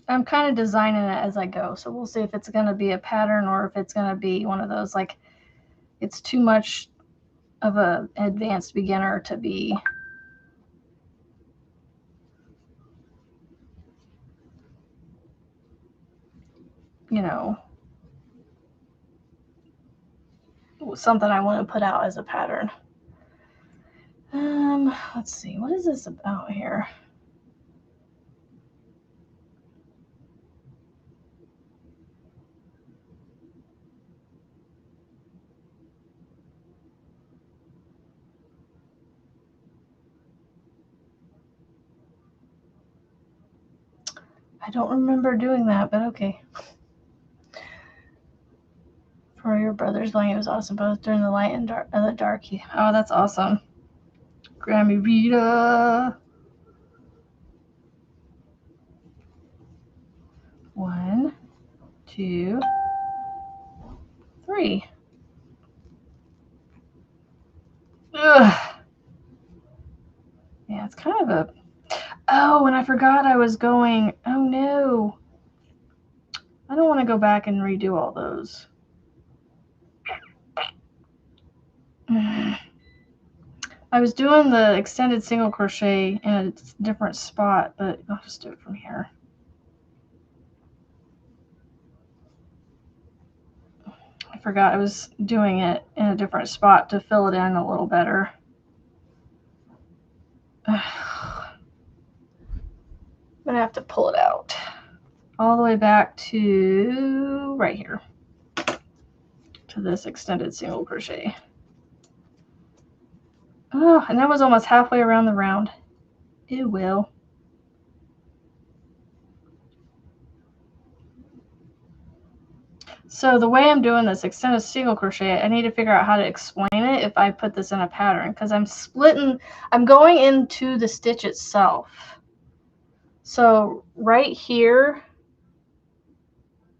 I'm kind of designing it as I go, so we'll see if it's going to be a pattern or if it's going to be one of those, like, it's too much of a advanced beginner to be, you know, something I want to put out as a pattern. Let's see, what is this about here? I don't remember doing that, but okay. For your brother's wedding, it was awesome, both during the light and the dark. Oh, that's awesome. Grammy Rita. 1, 2, 3. Ugh. Yeah, it's kind of a... Oh, and I forgot I was going... Oh, no. I don't want to go back and redo all those. I was doing the extended single crochet in a different spot, but I'll just do it from here. I forgot I was doing it in a different spot to fill it in a little better. I'm going to have to pull it out all the way back to right here, to this extended single crochet. Oh, and that was almost halfway around the round. It will. So the way I'm doing this extended single crochet, I need to figure out how to explain it if I put this in a pattern, because I'm going into the stitch itself. So right here,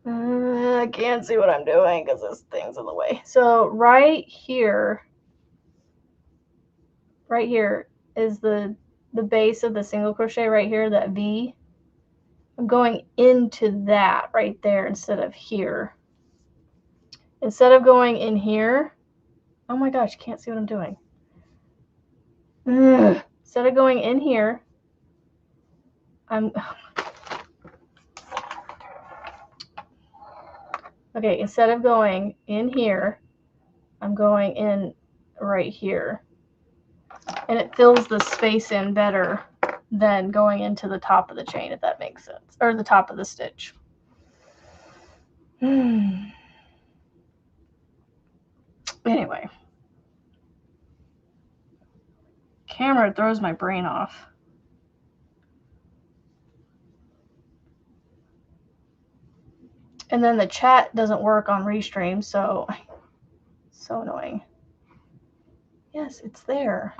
I can't see what I'm doing because this thing's in the way. So right here is the base of the single crochet right here, that V. I'm going into that right there instead of here. Instead of going in here, oh my gosh, can't see what I'm doing. Instead of going in here, okay, instead of going in here, I'm going in right here. And it fills the space in better than going into the top of the chain, if that makes sense. Or the top of the stitch. Anyway. Camera throws my brain off. And then the chat doesn't work on Restream, so annoying. Yes, it's there.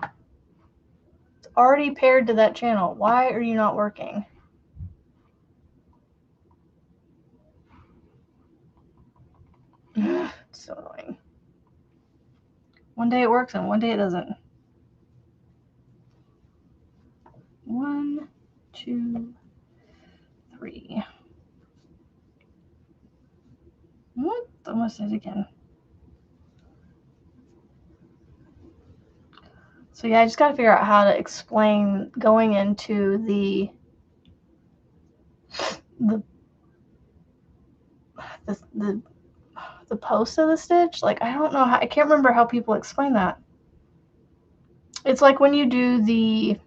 It's already paired to that channel. Why are you not working? It's so annoying. One day it works and one day it doesn't. 1, 2, 3. What? Almost did it again. So yeah, I just got to figure out how to explain going into the post of the stitch. Like, I don't know how, I can't remember how people explain that. It's like when you do the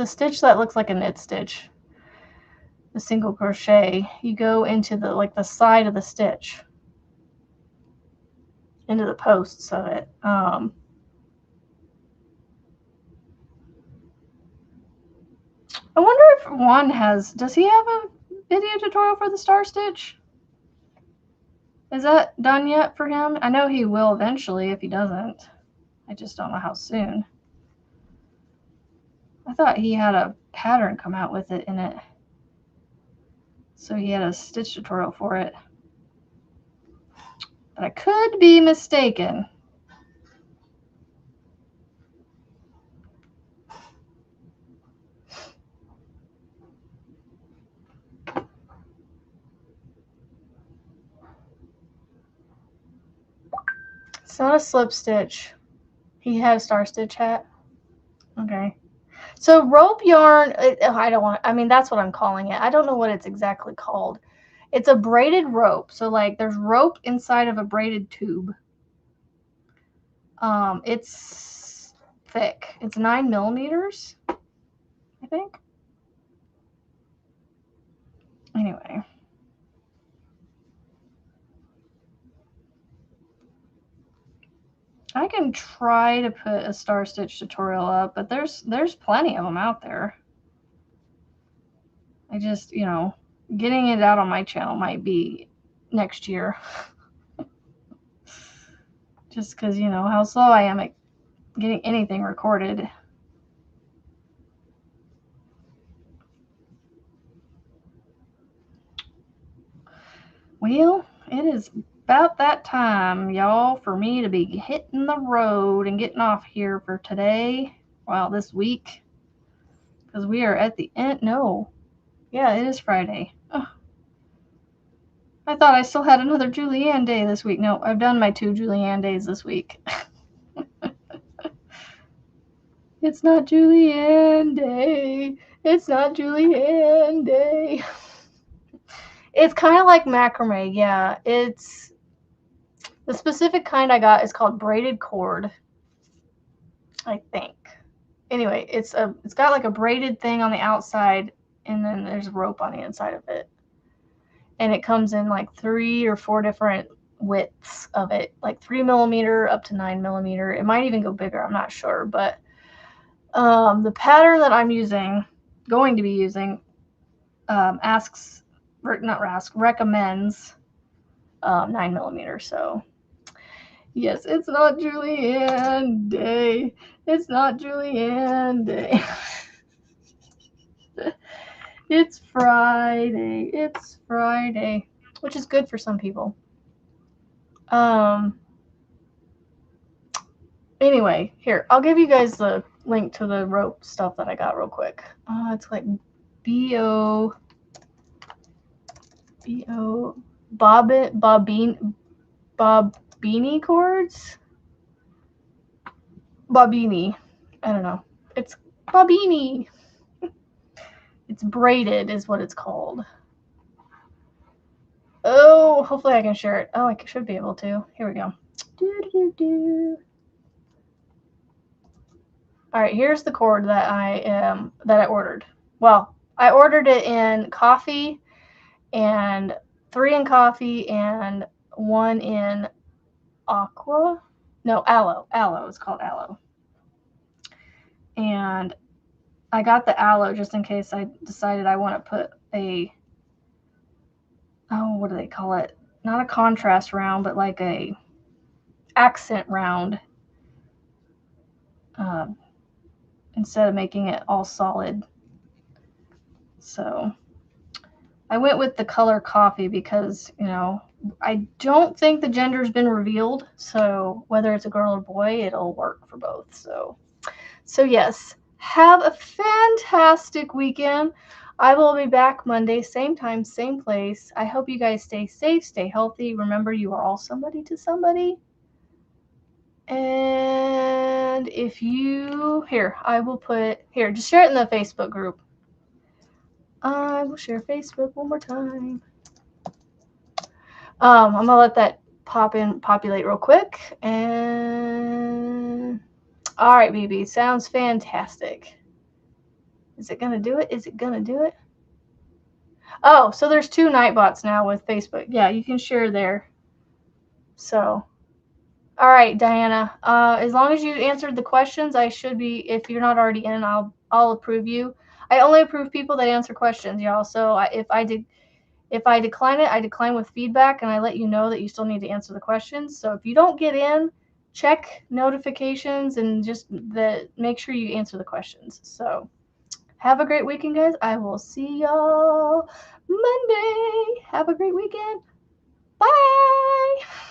stitch that looks like a knit stitch, the single crochet, you go into the side of the stitch, into the posts of it. I wonder if Juan does he have a video tutorial for the star stitch? Is that done yet for him? I know he will eventually if he doesn't. I just don't know how soon. I thought he had a pattern come out with it in it. So he had a stitch tutorial for it. But I could be mistaken. It's not a slip stitch. He had a star stitch hat. Okay. So rope yarn, I mean, that's what I'm calling it. I don't know what it's exactly called. It's a braided rope. So like there's rope inside of a braided tube. It's thick. It's 9 millimeters, I think. Anyway. I can try to put a star stitch tutorial up, but there's plenty of them out there. I just, you know, getting it out on my channel might be next year. Just because, you know, how slow I am at getting anything recorded. Well, it is about that time, y'all, for me to be hitting the road and getting off here for today. Well, this week. Because we are at the end. No. Yeah, it is Friday. Oh. I thought I still had another Julianne day this week. No, I've done my 2 Julianne days this week. It's not Julianne day. It's not Julianne day. It's kind of like macrame. Yeah, it's the specific kind I got is called braided cord, I think. Anyway, it's got like a braided thing on the outside, and then there's rope on the inside of it. And it comes in like 3 or 4 different widths of it, like 3 millimeter up to 9 millimeter. It might even go bigger, I'm not sure. But the pattern that I'm going to be using, recommends 9 millimeter. So yes, it's not Julianne day. It's not Julianne day. It's Friday. It's Friday, which is good for some people. Anyway, here, I'll give you guys the link to the rope stuff that I got real quick. It's like Bobini cords? Bobini. I don't know. It's Bobini. It's braided is what it's called. Oh, hopefully I can share it. Oh, I should be able to. Here we go. All right, here's the cord that I ordered. Well, I ordered it in coffee, and 3 in coffee and 1 in aqua. No, aloe. Aloe. It's called aloe. And I got the aloe just in case I decided I want to put a, oh, what do they call it? Not a contrast round, but like a accent round. Instead of making it all solid. So I went with the color coffee because, you know, I don't think the gender's been revealed. So whether it's a girl or boy, it'll work for both. So yes, have a fantastic weekend. I will be back Monday, same time, same place. I hope you guys stay safe, stay healthy. Remember, you are all somebody to somebody. And if you, I will put, just share it in the Facebook group. I will share Facebook one more time. I'm going to let that populate real quick. And all right, BB, sounds fantastic. Is it going to do it? Is it going to do it? Oh, so there's 2 Nightbots now with Facebook. Yeah, you can share there. So, all right, Diana. As long as you answered the questions, I should be, if you're not already in, I'll approve you. I only approve people that answer questions, y'all. So if If I decline it, I decline with feedback, and I let you know that you still need to answer the questions. So if you don't get in, check notifications and just make sure you answer the questions. So have a great weekend, guys. I will see y'all Monday. Have a great weekend. Bye.